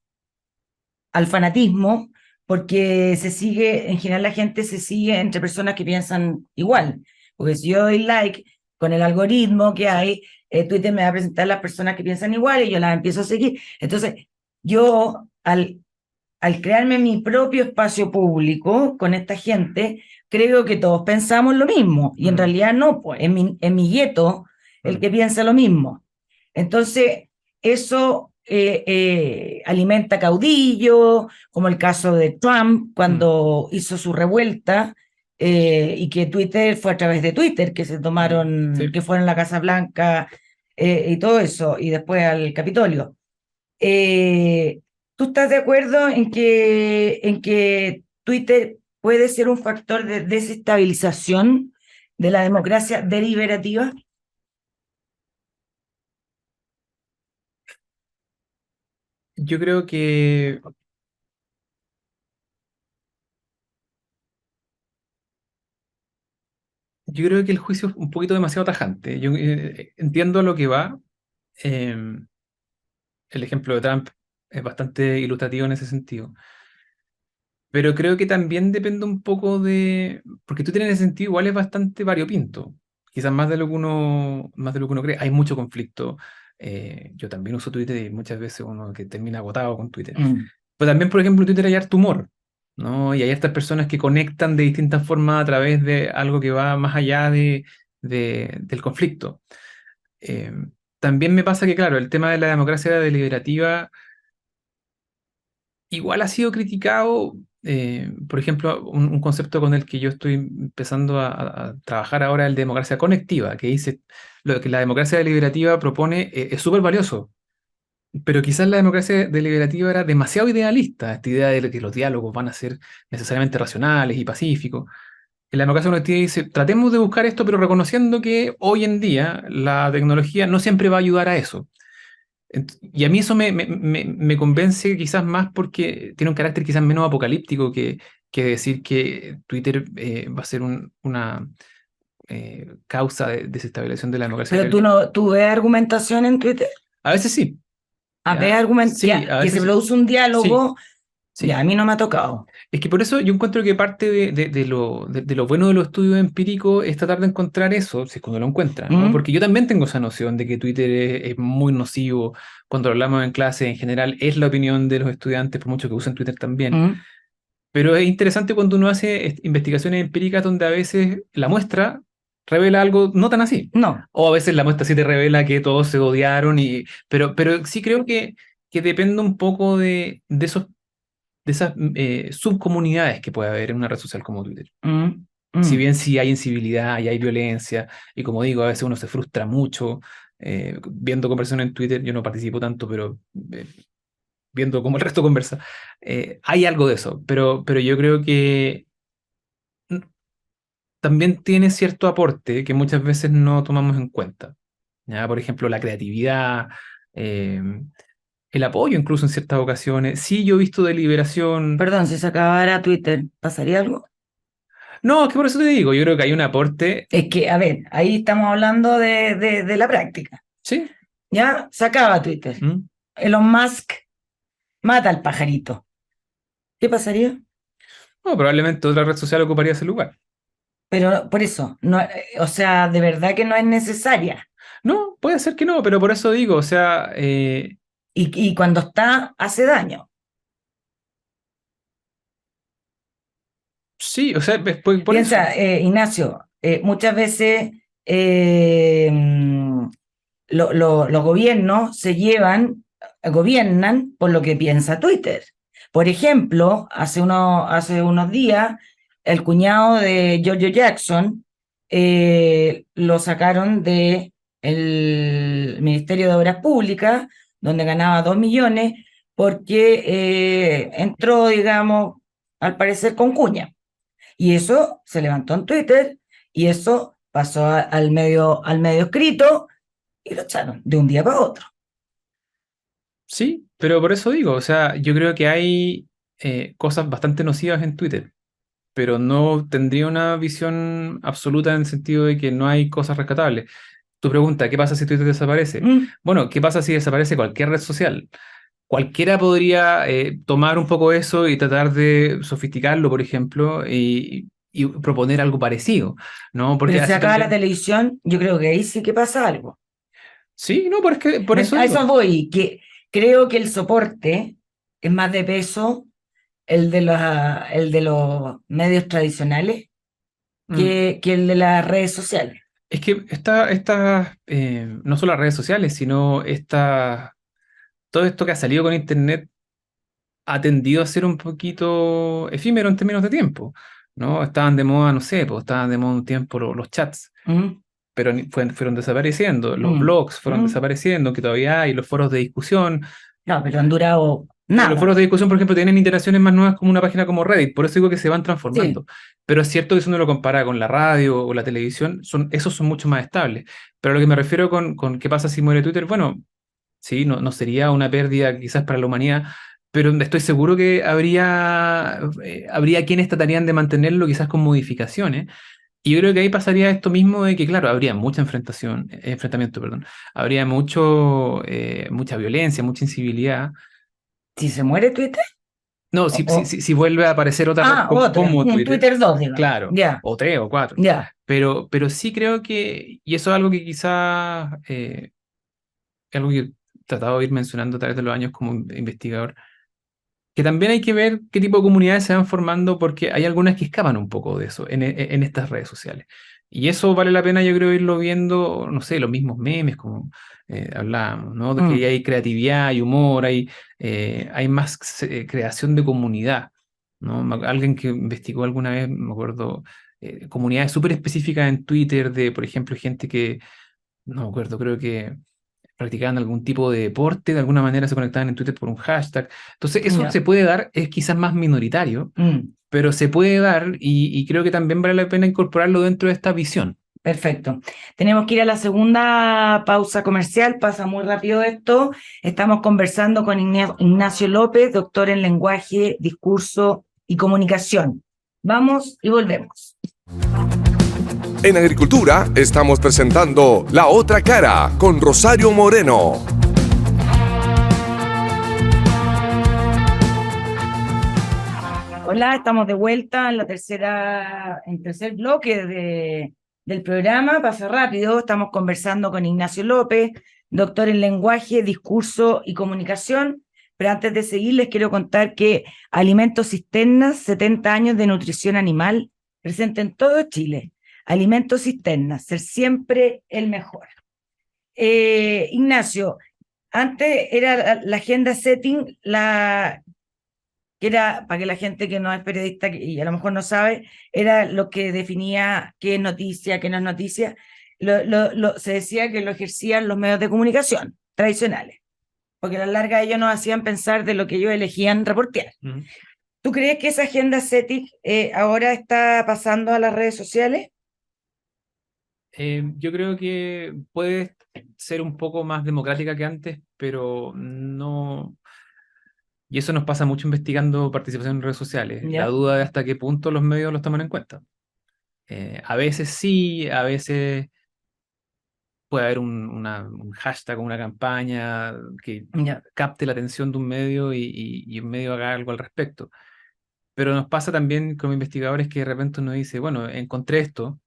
al fanatismo, porque se sigue, en general la gente se sigue entre personas que piensan igual. Porque si yo doy like con el algoritmo que hay, Twitter me va a presentar las personas que piensan igual y yo las empiezo a seguir. Entonces, yo al crearme mi propio espacio público con esta gente, creo que todos pensamos lo mismo. Y en Mm, realidad no, pues en mi gueto, el mm, que piensa lo mismo. Entonces, eso alimenta caudillos, como el caso de Trump mm, cuando hizo su revuelta, y que Twitter fue a través de Twitter, que se mm. tomaron, Sí. que fueron a la Casa Blanca y todo eso, y después al Capitolio. Eh, ¿Tú estás de acuerdo en que Twitter puede ser un factor de desestabilización de la democracia deliberativa? Yo creo que yo creo que el juicio es un poquito demasiado tajante. Yo entiendo a lo que va. Eh, el ejemplo de Trump es bastante ilustrativo en ese sentido. Pero creo que también depende un poco de... Porque Twitter en ese sentido igual es bastante variopinto. Quizás más de lo que uno cree. Hay mucho conflicto. Yo también uso Twitter y muchas veces uno que termina agotado con Twitter. Mm. Pero también, por ejemplo, en Twitter hay harto humor, ¿no? Y hay estas personas que conectan de distintas formas a través de algo que va más allá del conflicto. Eh, También me pasa que, claro, el tema de la democracia deliberativa igual ha sido criticado. Por ejemplo, un concepto con el que yo estoy empezando a trabajar ahora, el de democracia conectiva, que dice lo que la democracia deliberativa propone es súper valioso, pero quizás la democracia deliberativa era demasiado idealista, esta idea de que los diálogos van a ser necesariamente racionales y pacíficos. En la democracia conectiva dice, tratemos de buscar esto, pero reconociendo que hoy en día la tecnología no siempre va a ayudar a eso. Y a mí eso me convence quizás más porque tiene un carácter quizás menos apocalíptico que decir que Twitter va a ser una causa de desestabilización de la democracia. Pero tú ves argumentación en Twitter, A veces sí, ves ¿ya? Sí, a que se veces sí. produce un Sí, diálogo, ya sí. a mí no me ha tocado. Es que por eso yo encuentro que parte de lo bueno de los estudios empíricos es tratar de encontrar eso, si es cuando lo encuentran, ¿no? ¿Mm? Porque yo también tengo esa noción de que Twitter es muy nocivo. Cuando lo hablamos en clase, en general, es la opinión de los estudiantes, por mucho que usen Twitter también. ¿Mm? Pero es interesante cuando uno hace investigaciones empíricas donde a veces la muestra revela algo no tan así. No. O a veces la muestra sí te revela que todos se odiaron, pero sí creo que depende un poco de esas subcomunidades que puede haber en una red social como Twitter. ¿Mm? Si ¿Mm? bien sí hay incivilidad y hay violencia, y como digo, a veces uno se frustra mucho viendo conversaciones en Twitter, yo no participo tanto, pero viendo cómo el resto conversa, hay algo de eso, pero yo creo que mm, también tiene cierto aporte que muchas veces no tomamos en cuenta. ¿Ya? Por ejemplo, la creatividad, eh, el apoyo incluso en ciertas ocasiones. Sí, yo he visto deliberación. Perdón, si se acabara Twitter, ¿pasaría algo? No, es que por eso te digo, yo creo que hay un aporte. Es que, a ver, ahí estamos hablando de la práctica. Sí. ¿Ya? Se acaba Twitter. ¿Mm? Elon Musk mata al pajarito. ¿Qué pasaría? No, probablemente otra red social ocuparía ese lugar. Pero por eso, no, o sea, de verdad que no es necesaria. No, puede ser que no, pero por eso digo, o sea, Y cuando está, hace daño. sí, o sea, por eso. Piensa, Ignacio, muchas veces los gobiernos gobiernan por lo que piensa Twitter. Por ejemplo, hace unos días, el cuñado de Giorgio Jackson lo sacaron de el Ministerio de Obras Públicas, donde ganaba 2 millones, porque entró, digamos, al parecer con cuña. Y eso se levantó en Twitter y eso pasó al medio escrito y lo echaron de un día para otro. Sí, pero por eso digo, o sea, yo creo que hay cosas bastante nocivas en Twitter, pero no tendría una visión absoluta en el sentido de que no hay cosas rescatables. Tu pregunta, ¿qué pasa si Twitter desaparece? ¿Mm? Bueno, ¿qué pasa si desaparece cualquier red social? Cualquiera podría tomar un poco eso y tratar de sofisticarlo, por ejemplo, y proponer algo parecido, ¿no? Pero Porque si se así acaba la también... televisión, yo creo que ahí sí que pasa algo. Sí, no, pero es que por eso A digo. eso voy, que creo que el soporte es más de peso el de los medios tradicionales Mm. que el de las redes sociales. Es que no solo las redes sociales, sino todo esto que ha salido con Internet ha tendido a ser un poquito efímero en términos de tiempo, ¿no? Estaban de moda, no sé, pues estaban de moda un tiempo los chats, ¿Mm? pero fueron desapareciendo, los ¿Mm? blogs fueron ¿Mm? desapareciendo, que todavía hay los foros de discusión. No, pero han durado Los foros nada. de discusión, por ejemplo, tienen interacciones más nuevas como una página como Reddit, por eso digo que se van Sí. transformando. Pero es cierto que si uno lo compara con la radio o la televisión, esos son mucho más estables. Pero a lo que me refiero con qué pasa si muere Twitter, bueno, sí, no sería una pérdida quizás para la humanidad, pero estoy seguro que habría quienes tratarían de mantenerlo quizás con modificaciones. Y yo creo que ahí pasaría esto mismo de que, claro, habría mucha enfrentamiento, perdón. Habría mucha violencia, mucha incivilidad. Si se muere Twitter, No, O, si vuelve a aparecer otra red otra, como un Twitter, Twitter 2, digamos. claro, Ya, o 3 o 4. ya. Pero sí creo que, y eso es algo que quizás, algo que he tratado de ir mencionando a través de los años como investigador, que también hay que ver qué tipo de comunidades se van formando, porque hay algunas que escapan un poco de eso en estas redes sociales. Y eso vale la pena, yo creo, irlo viendo, no sé, los mismos memes, como hablábamos, ¿no? De que Mm, hay creatividad, hay humor, hay más creación de comunidad, ¿no? Alguien que investigó alguna vez, me acuerdo, comunidades súper específicas en Twitter de, por ejemplo, gente que, no me acuerdo, creo que practicaban algún tipo de deporte, de alguna manera se conectaban en Twitter por un hashtag. Entonces, eso ya, se puede dar, es quizás más minoritario, mm, pero se puede dar y creo que también vale la pena incorporarlo dentro de esta visión. perfecto. Tenemos que ir a la segunda pausa comercial, pasa muy rápido esto. Estamos conversando con Ignacio López, doctor en lenguaje, discurso y comunicación. Vamos y volvemos. En Agricultura estamos presentando La Otra Cara con Rosario Moreno. Hola, estamos de vuelta en en tercer bloque del programa. Pasa rápido, estamos conversando con Ignacio López, doctor en lenguaje, discurso y comunicación. Pero antes de seguir, les quiero contar que Alimentos Cisternas, 70 años de nutrición animal, presente en todo Chile. Alimentos Cisternas, ser siempre el mejor. Ignacio, antes era la agenda setting, que era, para que la gente que no es periodista y a lo mejor no sabe, era lo que definía qué es noticia, qué no es noticia. Se decía que lo ejercían los medios de comunicación tradicionales, porque a la larga ellos nos hacían pensar de lo que ellos elegían reportear. Mm. ¿Tú crees que esa agenda CETIC ahora está pasando a las redes sociales? Yo creo que puede ser un poco más democrática que antes, pero no. Y eso nos pasa mucho investigando participación en redes sociales. La ¿Ya? duda de hasta qué punto los medios los toman en cuenta. A veces sí, a veces puede haber un hashtag o una campaña que ¿Ya? capte la atención de un medio y un medio haga algo al respecto. Pero nos pasa también como investigadores que de repente uno dice, bueno, encontré esto,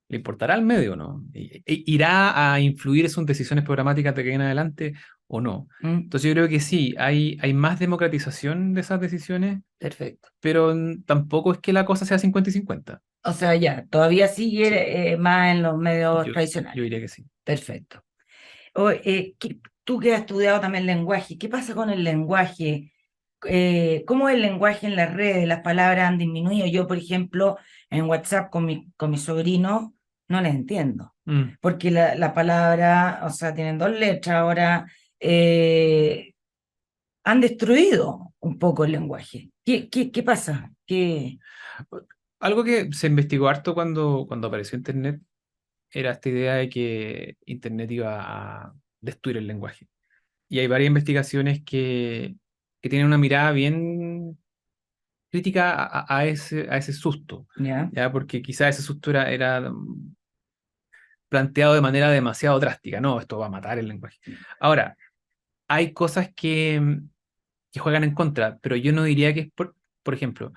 ¿le importará al medio o no? ¿Irá a influir en sus decisiones programáticas de que en adelante o no? ¿Mm? Entonces yo creo que sí, hay más democratización de esas decisiones, Perfecto. pero tampoco es que la cosa sea 50 y 50. O sea, ya, todavía Sí, sigue más en los medios yo tradicionales. diría que sí. Perfecto. Tú que has estudiado también lenguaje, ¿qué pasa con el lenguaje? ¿Cómo es el lenguaje en las redes? ¿Las palabras han disminuido? Yo, por ejemplo, en WhatsApp con mi sobrino no les entiendo, Mm. porque la palabra, o sea, tienen dos letras ahora, eh, han destruido un poco el lenguaje. ¿Qué pasa? Algo que se investigó harto cuando apareció Internet era esta idea de que Internet iba a destruir el lenguaje. Y hay varias investigaciones que tienen una mirada bien crítica a ese susto, ¿Ya? ¿ya? Porque quizá ese susto era planteado de manera demasiado drástica, no, esto va a matar el lenguaje. Ahora, hay cosas que juegan en contra, pero yo no diría que es por ejemplo,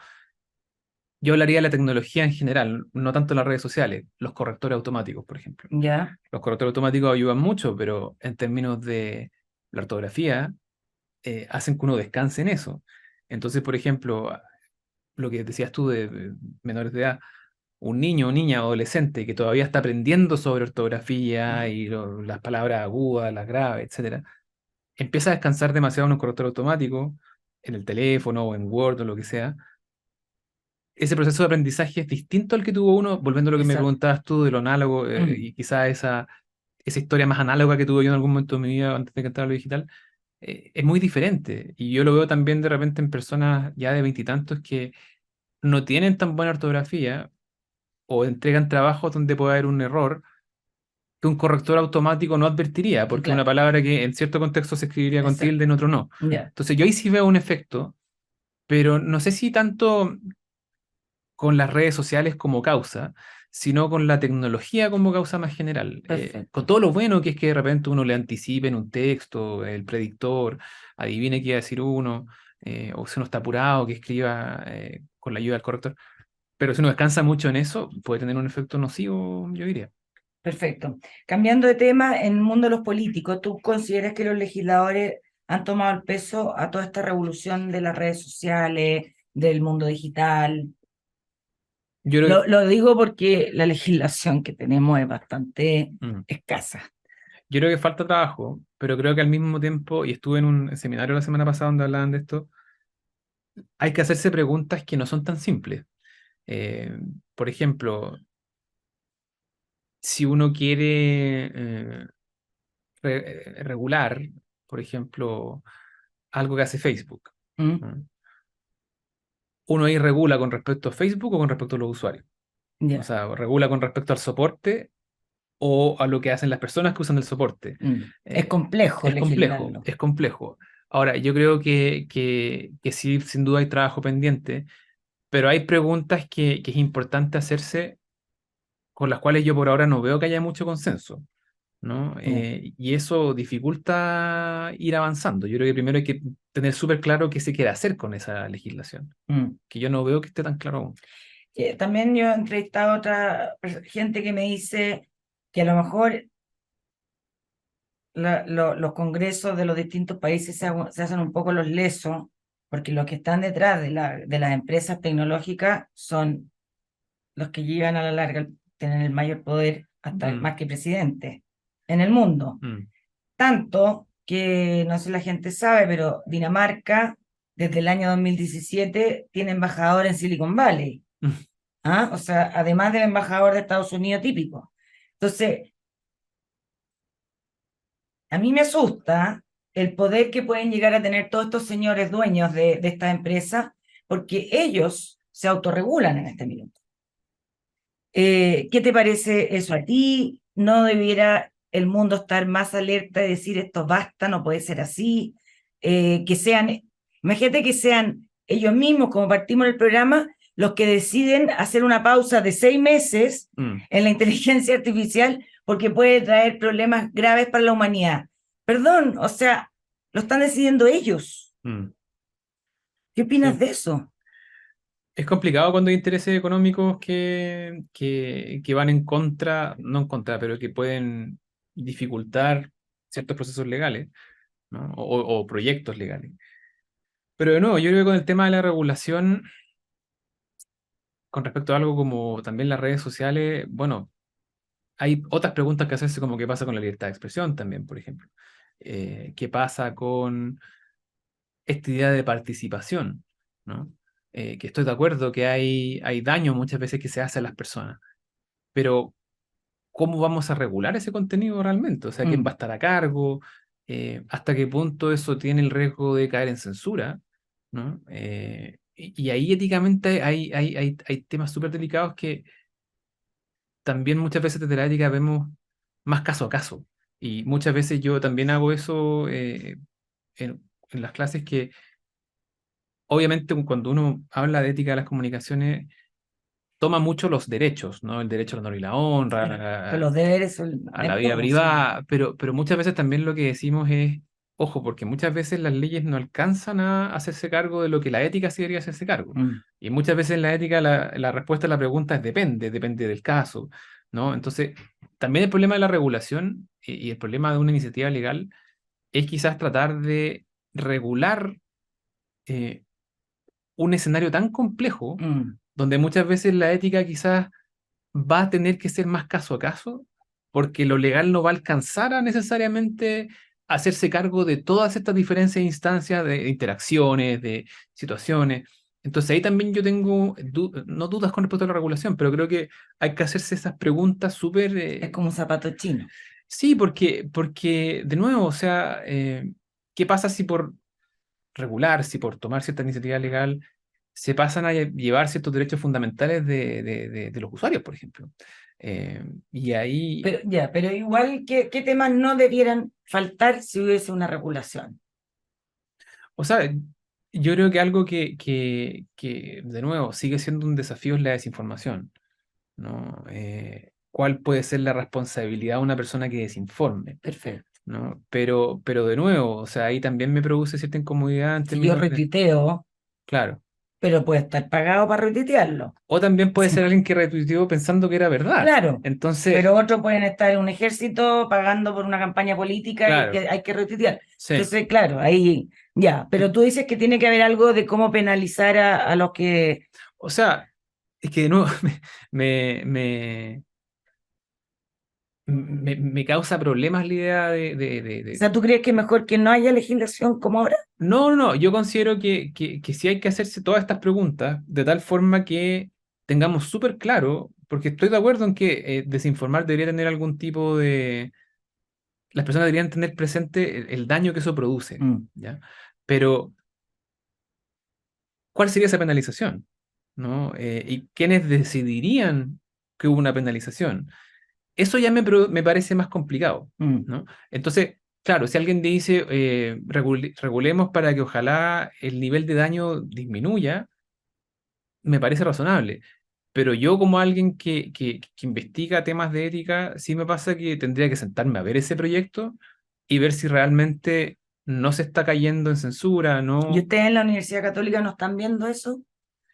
yo hablaría de la tecnología en general, no tanto las redes sociales, los correctores automáticos, por ejemplo. ¿Ya? Los correctores automáticos ayudan mucho, pero en términos de la ortografía, hacen que uno descanse en eso. Entonces, por ejemplo, lo que decías tú de menores de edad, un niño o niña adolescente que todavía está aprendiendo sobre ortografía y las palabras agudas, las graves, etcétera, empieza a descansar demasiado en un corrector automático, en el teléfono o en Word o lo que sea. Ese proceso de aprendizaje es distinto al que tuvo uno, volviendo a lo que me Exacto. preguntabas tú de lo análogo, Mm. y quizá esa historia más análoga que tuve yo en algún momento de mi vida antes de que entrara a lo digital, es muy diferente. Y yo lo veo también de repente en personas ya de veintitantos que no tienen tan buena ortografía o entregan trabajos donde puede haber un error que un corrector automático no advertiría, porque es una Claro, palabra que en cierto contexto se escribiría con exacto. tilde, en otro no. Ya. Entonces yo ahí sí veo un efecto, pero no sé si tanto con las redes sociales como causa, sino con la tecnología como causa más general. Con Perfecto. todo lo bueno que es que de repente uno le anticipe en un texto, el predictor, adivine qué iba a decir uno. o si uno está apurado, que escriba con la ayuda del corrector. Pero si uno descansa mucho en eso, puede tener un efecto nocivo, yo diría. Perfecto. Cambiando de tema, en el mundo de los políticos, ¿tú consideras que los legisladores han tomado el peso a toda esta revolución de las redes sociales, del mundo digital? Yo creo Lo digo porque la legislación que tenemos es bastante mm, escasa. yo creo que falta trabajo, pero creo que al mismo tiempo, y estuve en un seminario la semana pasada donde hablaban de esto, hay que hacerse preguntas que no son tan simples. Eh, por ejemplo, si uno quiere regular, por ejemplo, algo que hace Facebook, ¿Mm? ¿no? Uno ahí regula con respecto a Facebook o con respecto a los usuarios. O Ya. sea, regula con respecto al soporte o a lo que hacen las personas que usan el soporte. Es Eh, complejo es complejo, legislarlo. es complejo. Ahora, yo creo que sí, sin duda hay trabajo pendiente, pero hay preguntas que es importante hacerse con las cuales yo por ahora no veo que haya mucho consenso, ¿no? Ya. Y eso dificulta ir avanzando. Yo creo que primero hay que tener súper claro qué se quiere hacer con esa legislación, Mm. que yo no veo que esté tan claro aún. También yo he entrevistado a otra gente que me dice que a lo mejor los congresos de los distintos países se hacen un poco los lesos, porque los que están detrás de las empresas tecnológicas son los que llegan a la larga, tener el mayor poder, hasta Mm, más que presidente, en el mundo. mm, Tanto que, no sé si la gente sabe, pero Dinamarca, desde el año 2017, tiene embajador en Silicon Valley. mm. ¿Ah? O sea, además del embajador de Estados Unidos típico. Entonces, a mí me asusta el poder que pueden llegar a tener todos estos señores dueños de estas empresas, porque ellos se autorregulan en este minuto. ¿Qué te parece eso a ti? ¿No debiera el mundo estar más alerta y decir esto basta, no puede ser así? Que sean, imagínate que sean ellos mismos, como partimos en el programa, los que deciden hacer una pausa de 6 meses Mm, en la inteligencia artificial porque puede traer problemas graves para la humanidad. Perdón, o sea, lo están decidiendo ellos. mm. ¿Qué Sí. opinas de eso? Es complicado cuando hay intereses económicos que van en contra, no en contra, pero que pueden dificultar ciertos procesos legales, ¿no? O proyectos legales. Pero de nuevo, yo creo que con el tema de la regulación, con respecto a algo como también las redes sociales, bueno, hay otras preguntas que hacerse como qué pasa con la libertad de expresión también, por ejemplo. ¿Qué pasa con esta idea de participación, ¿no? Que estoy de acuerdo que hay daño muchas veces que se hace a las personas, pero ¿cómo vamos a regular ese contenido realmente? O sea, ¿quién va a Mm. estar a cargo? ¿Hasta qué punto eso tiene el riesgo de caer en censura? ¿No? Y ahí éticamente hay temas súper delicados que también muchas veces desde la ética vemos más caso a caso. Y muchas veces yo también hago eso en las clases que obviamente cuando uno habla de ética de las comunicaciones toma mucho los derechos, ¿no? El derecho al honor y la Claro, pero honra, los deberes son a la en vida todo, sí. privada, pero muchas veces también lo que decimos es, ojo, porque muchas veces las leyes no alcanzan a hacerse cargo de lo que la ética sí debería hacerse cargo. Mm. Y muchas veces en la ética la respuesta a la pregunta es depende del caso, ¿no? Entonces, también el problema de la regulación y el problema de una iniciativa legal es quizás tratar de regular eh, un escenario tan complejo Mm. donde muchas veces la ética quizás va a tener que ser más caso a caso, porque lo legal no va a alcanzar a necesariamente hacerse cargo de todas estas diferentes instancias de interacciones, de situaciones. Entonces ahí también yo tengo, no dudas con respecto a la regulación, pero creo que hay que hacerse esas preguntas súper... Es como un zapato chino. sí, porque de nuevo, o sea, ¿qué pasa si por regular, si por tomar cierta iniciativa legal se pasan a llevar ciertos derechos fundamentales de los usuarios, por ejemplo? Y ahí, Pero, ya, pero igual, ¿qué temas no debieran faltar si hubiese una regulación? o sea, yo creo que algo que, de nuevo, sigue siendo un desafío es la desinformación, ¿no? ¿Cuál puede ser la responsabilidad de una persona que desinforme? Perfecto. ¿no? Pero de nuevo, o sea, ahí también me produce cierta incomodidad en Si yo términos de, retuiteo, claro. pero puede estar pagado para retuitearlo. O también puede Sí, ser alguien que retuiteó pensando que era verdad. claro, Entonces, pero otros pueden estar en un ejército pagando por una campaña política y claro, que hay que retuitear. sí. Entonces, claro, ahí ya, pero tú dices que tiene que haber algo de cómo penalizar a los que... O sea, es que de nuevo me, me, me causa problemas la idea O sea, ¿tú crees que es mejor que no haya legislación como ahora? No, no, no, yo considero que sí hay que hacerse todas estas preguntas de tal forma que tengamos súper claro, porque estoy de acuerdo en que desinformar debería tener algún tipo de... Las personas deberían tener presente el daño que eso produce, Mm, ¿ya? Pero, ¿cuál sería esa penalización? ¿No? ¿Y quiénes decidirían que hubo una penalización? Eso ya me parece más complicado, mm, ¿no? Entonces, claro, si alguien dice regulemos para que ojalá el nivel de daño disminuya, me parece razonable. Pero yo como alguien que investiga temas de ética, sí me pasa que tendría que sentarme a ver ese proyecto y ver si realmente no se está cayendo en censura, ¿y no. ustedes en la Universidad Católica no están viendo eso?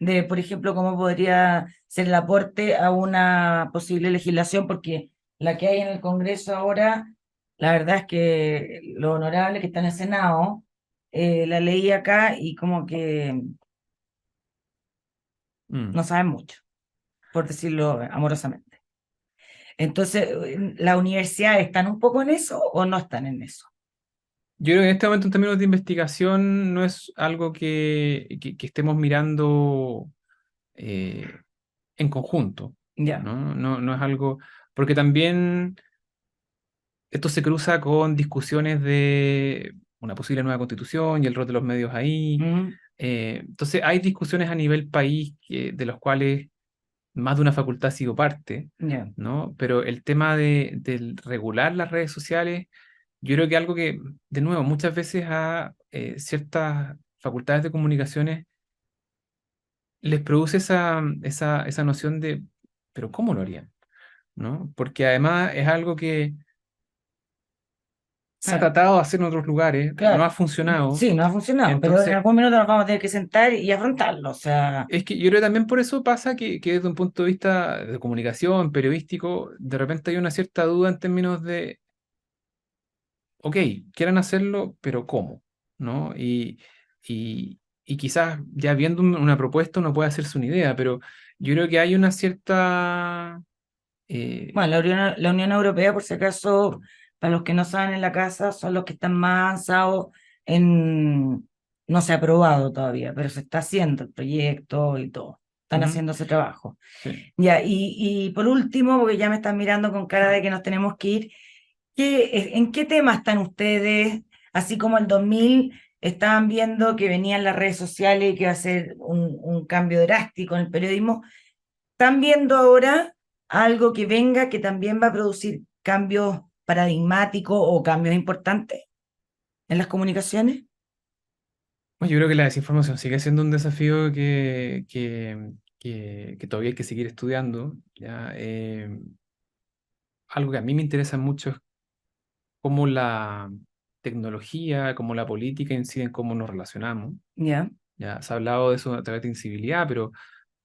De, por ejemplo, cómo podría ser el aporte a una posible legislación, porque la que hay en el Congreso ahora, la verdad es que los honorables que están en el Senado, la leí acá y como que Mm. no saben mucho, por decirlo amorosamente. Entonces, ¿las universidades están un poco en eso o no están en eso? Yo creo que en este momento en términos de investigación no es algo que estemos mirando eh, en conjunto, Ya. ¿no? No, no es algo, porque también esto se cruza con discusiones de una posible nueva constitución y el rol de los medios ahí. Ujú, Entonces hay discusiones a nivel país de los cuales más de una facultad ha sido parte, ya. ¿no? Pero el tema del regular las redes sociales, yo creo que algo que, de nuevo, muchas veces a ciertas facultades de comunicaciones les produce esa noción de, pero ¿cómo lo harían? ¿No? Porque además es algo que se ha Claro. tratado de hacer en otros lugares, no Claro, ha funcionado. sí, no ha funcionado, pero en Entonces, algún minuto nos vamos a tener que sentar y afrontarlo. O sea, es que yo creo que también por eso pasa que desde un punto de vista de comunicación, periodístico, de repente hay una cierta duda en términos de, ok, quieran hacerlo, pero ¿cómo? ¿No? Y quizás ya viendo una propuesta uno puede hacerse una idea, pero yo creo que hay una cierta... bueno, eh, la Unión Europea, por si acaso, para los que no saben en la casa, son los que están más avanzados en, no se ha aprobado todavía, pero se está haciendo el proyecto y todo. Están ujú, haciendo ese trabajo. sí. Ya, y por último, porque ya me están mirando con cara de que nos tenemos que ir, ¿en qué tema están ustedes? Así como el 2000 estaban viendo que venían las redes sociales y que va a ser un cambio drástico en el periodismo, ¿están viendo ahora algo que venga que también va a producir cambios paradigmáticos o cambios importantes en las comunicaciones? Bueno, yo creo que la desinformación sigue siendo un desafío que todavía hay que seguir estudiando, ¿ya? Algo que a mí me interesa mucho es cómo la tecnología, cómo la política inciden en cómo nos relacionamos. Ya, Ya se ha hablado de eso a través de incivilidad, pero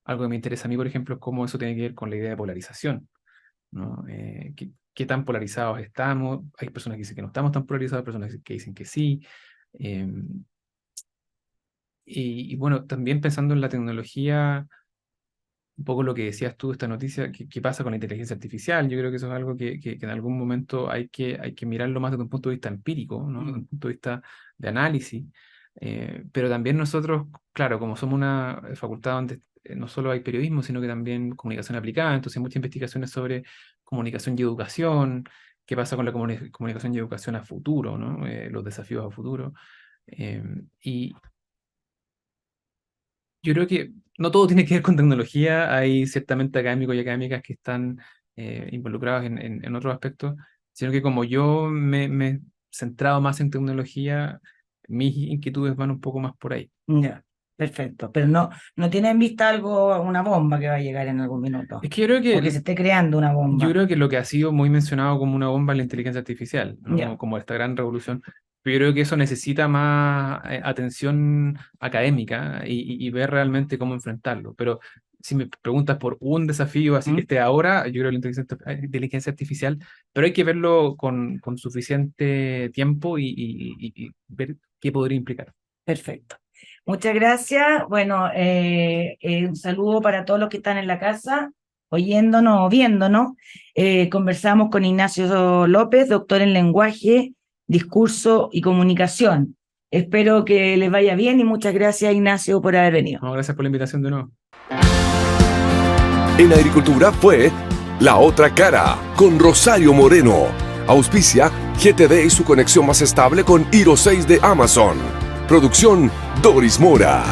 algo que me interesa a mí, por ejemplo, es cómo eso tiene que ver con la idea de polarización, ¿no? ¿Qué tan polarizados estamos? Hay personas que dicen que no estamos tan polarizados, personas que dicen que sí. Eh, y bueno, también pensando en la tecnología, un poco lo que decías tú, esta noticia, ¿qué pasa con la inteligencia artificial? Yo creo que eso es algo que en algún momento hay que mirarlo más desde un punto de vista empírico, ¿no? Desde un punto de vista de análisis. Pero también nosotros, claro, como somos una facultad donde no solo hay periodismo, sino que también comunicación aplicada, entonces hay muchas investigaciones sobre comunicación y educación, qué pasa con la comunicación y educación a futuro, ¿no? Los desafíos a futuro. Eh, y, yo creo que no todo tiene que ver con tecnología, hay ciertamente académicos y académicas que están involucrados en otros aspectos, sino que como yo me he centrado más en tecnología, mis inquietudes van un poco más por ahí. ya. Perfecto, pero no tiene en vista algo, una bomba que va a llegar en algún minuto, Es que yo creo o que se que, esté creando una yo bomba. creo que lo que ha sido muy mencionado como una bomba es la inteligencia artificial, ¿no? Ya, Como esta gran revolución. Pero yo creo que eso necesita más atención académica y ver realmente cómo enfrentarlo. Pero si me preguntas por un desafío así que ¿Mm? esté ahora, yo creo que la inteligencia artificial, pero hay que verlo con suficiente tiempo y ver qué podría implicar. Perfecto. Muchas gracias. Bueno, un saludo para todos los que están en la casa, oyéndonos o viéndonos. Conversamos con Ignacio López, doctor en lenguaje, discurso y comunicación. Espero que les vaya bien y muchas gracias, Ignacio, por haber venido. No, gracias por la invitación de nuevo. En agricultura fue La Otra Cara con Rosario Moreno. Auspicia GTD y su conexión más estable con Hero 6 de Amazon. Producción Doris Mora.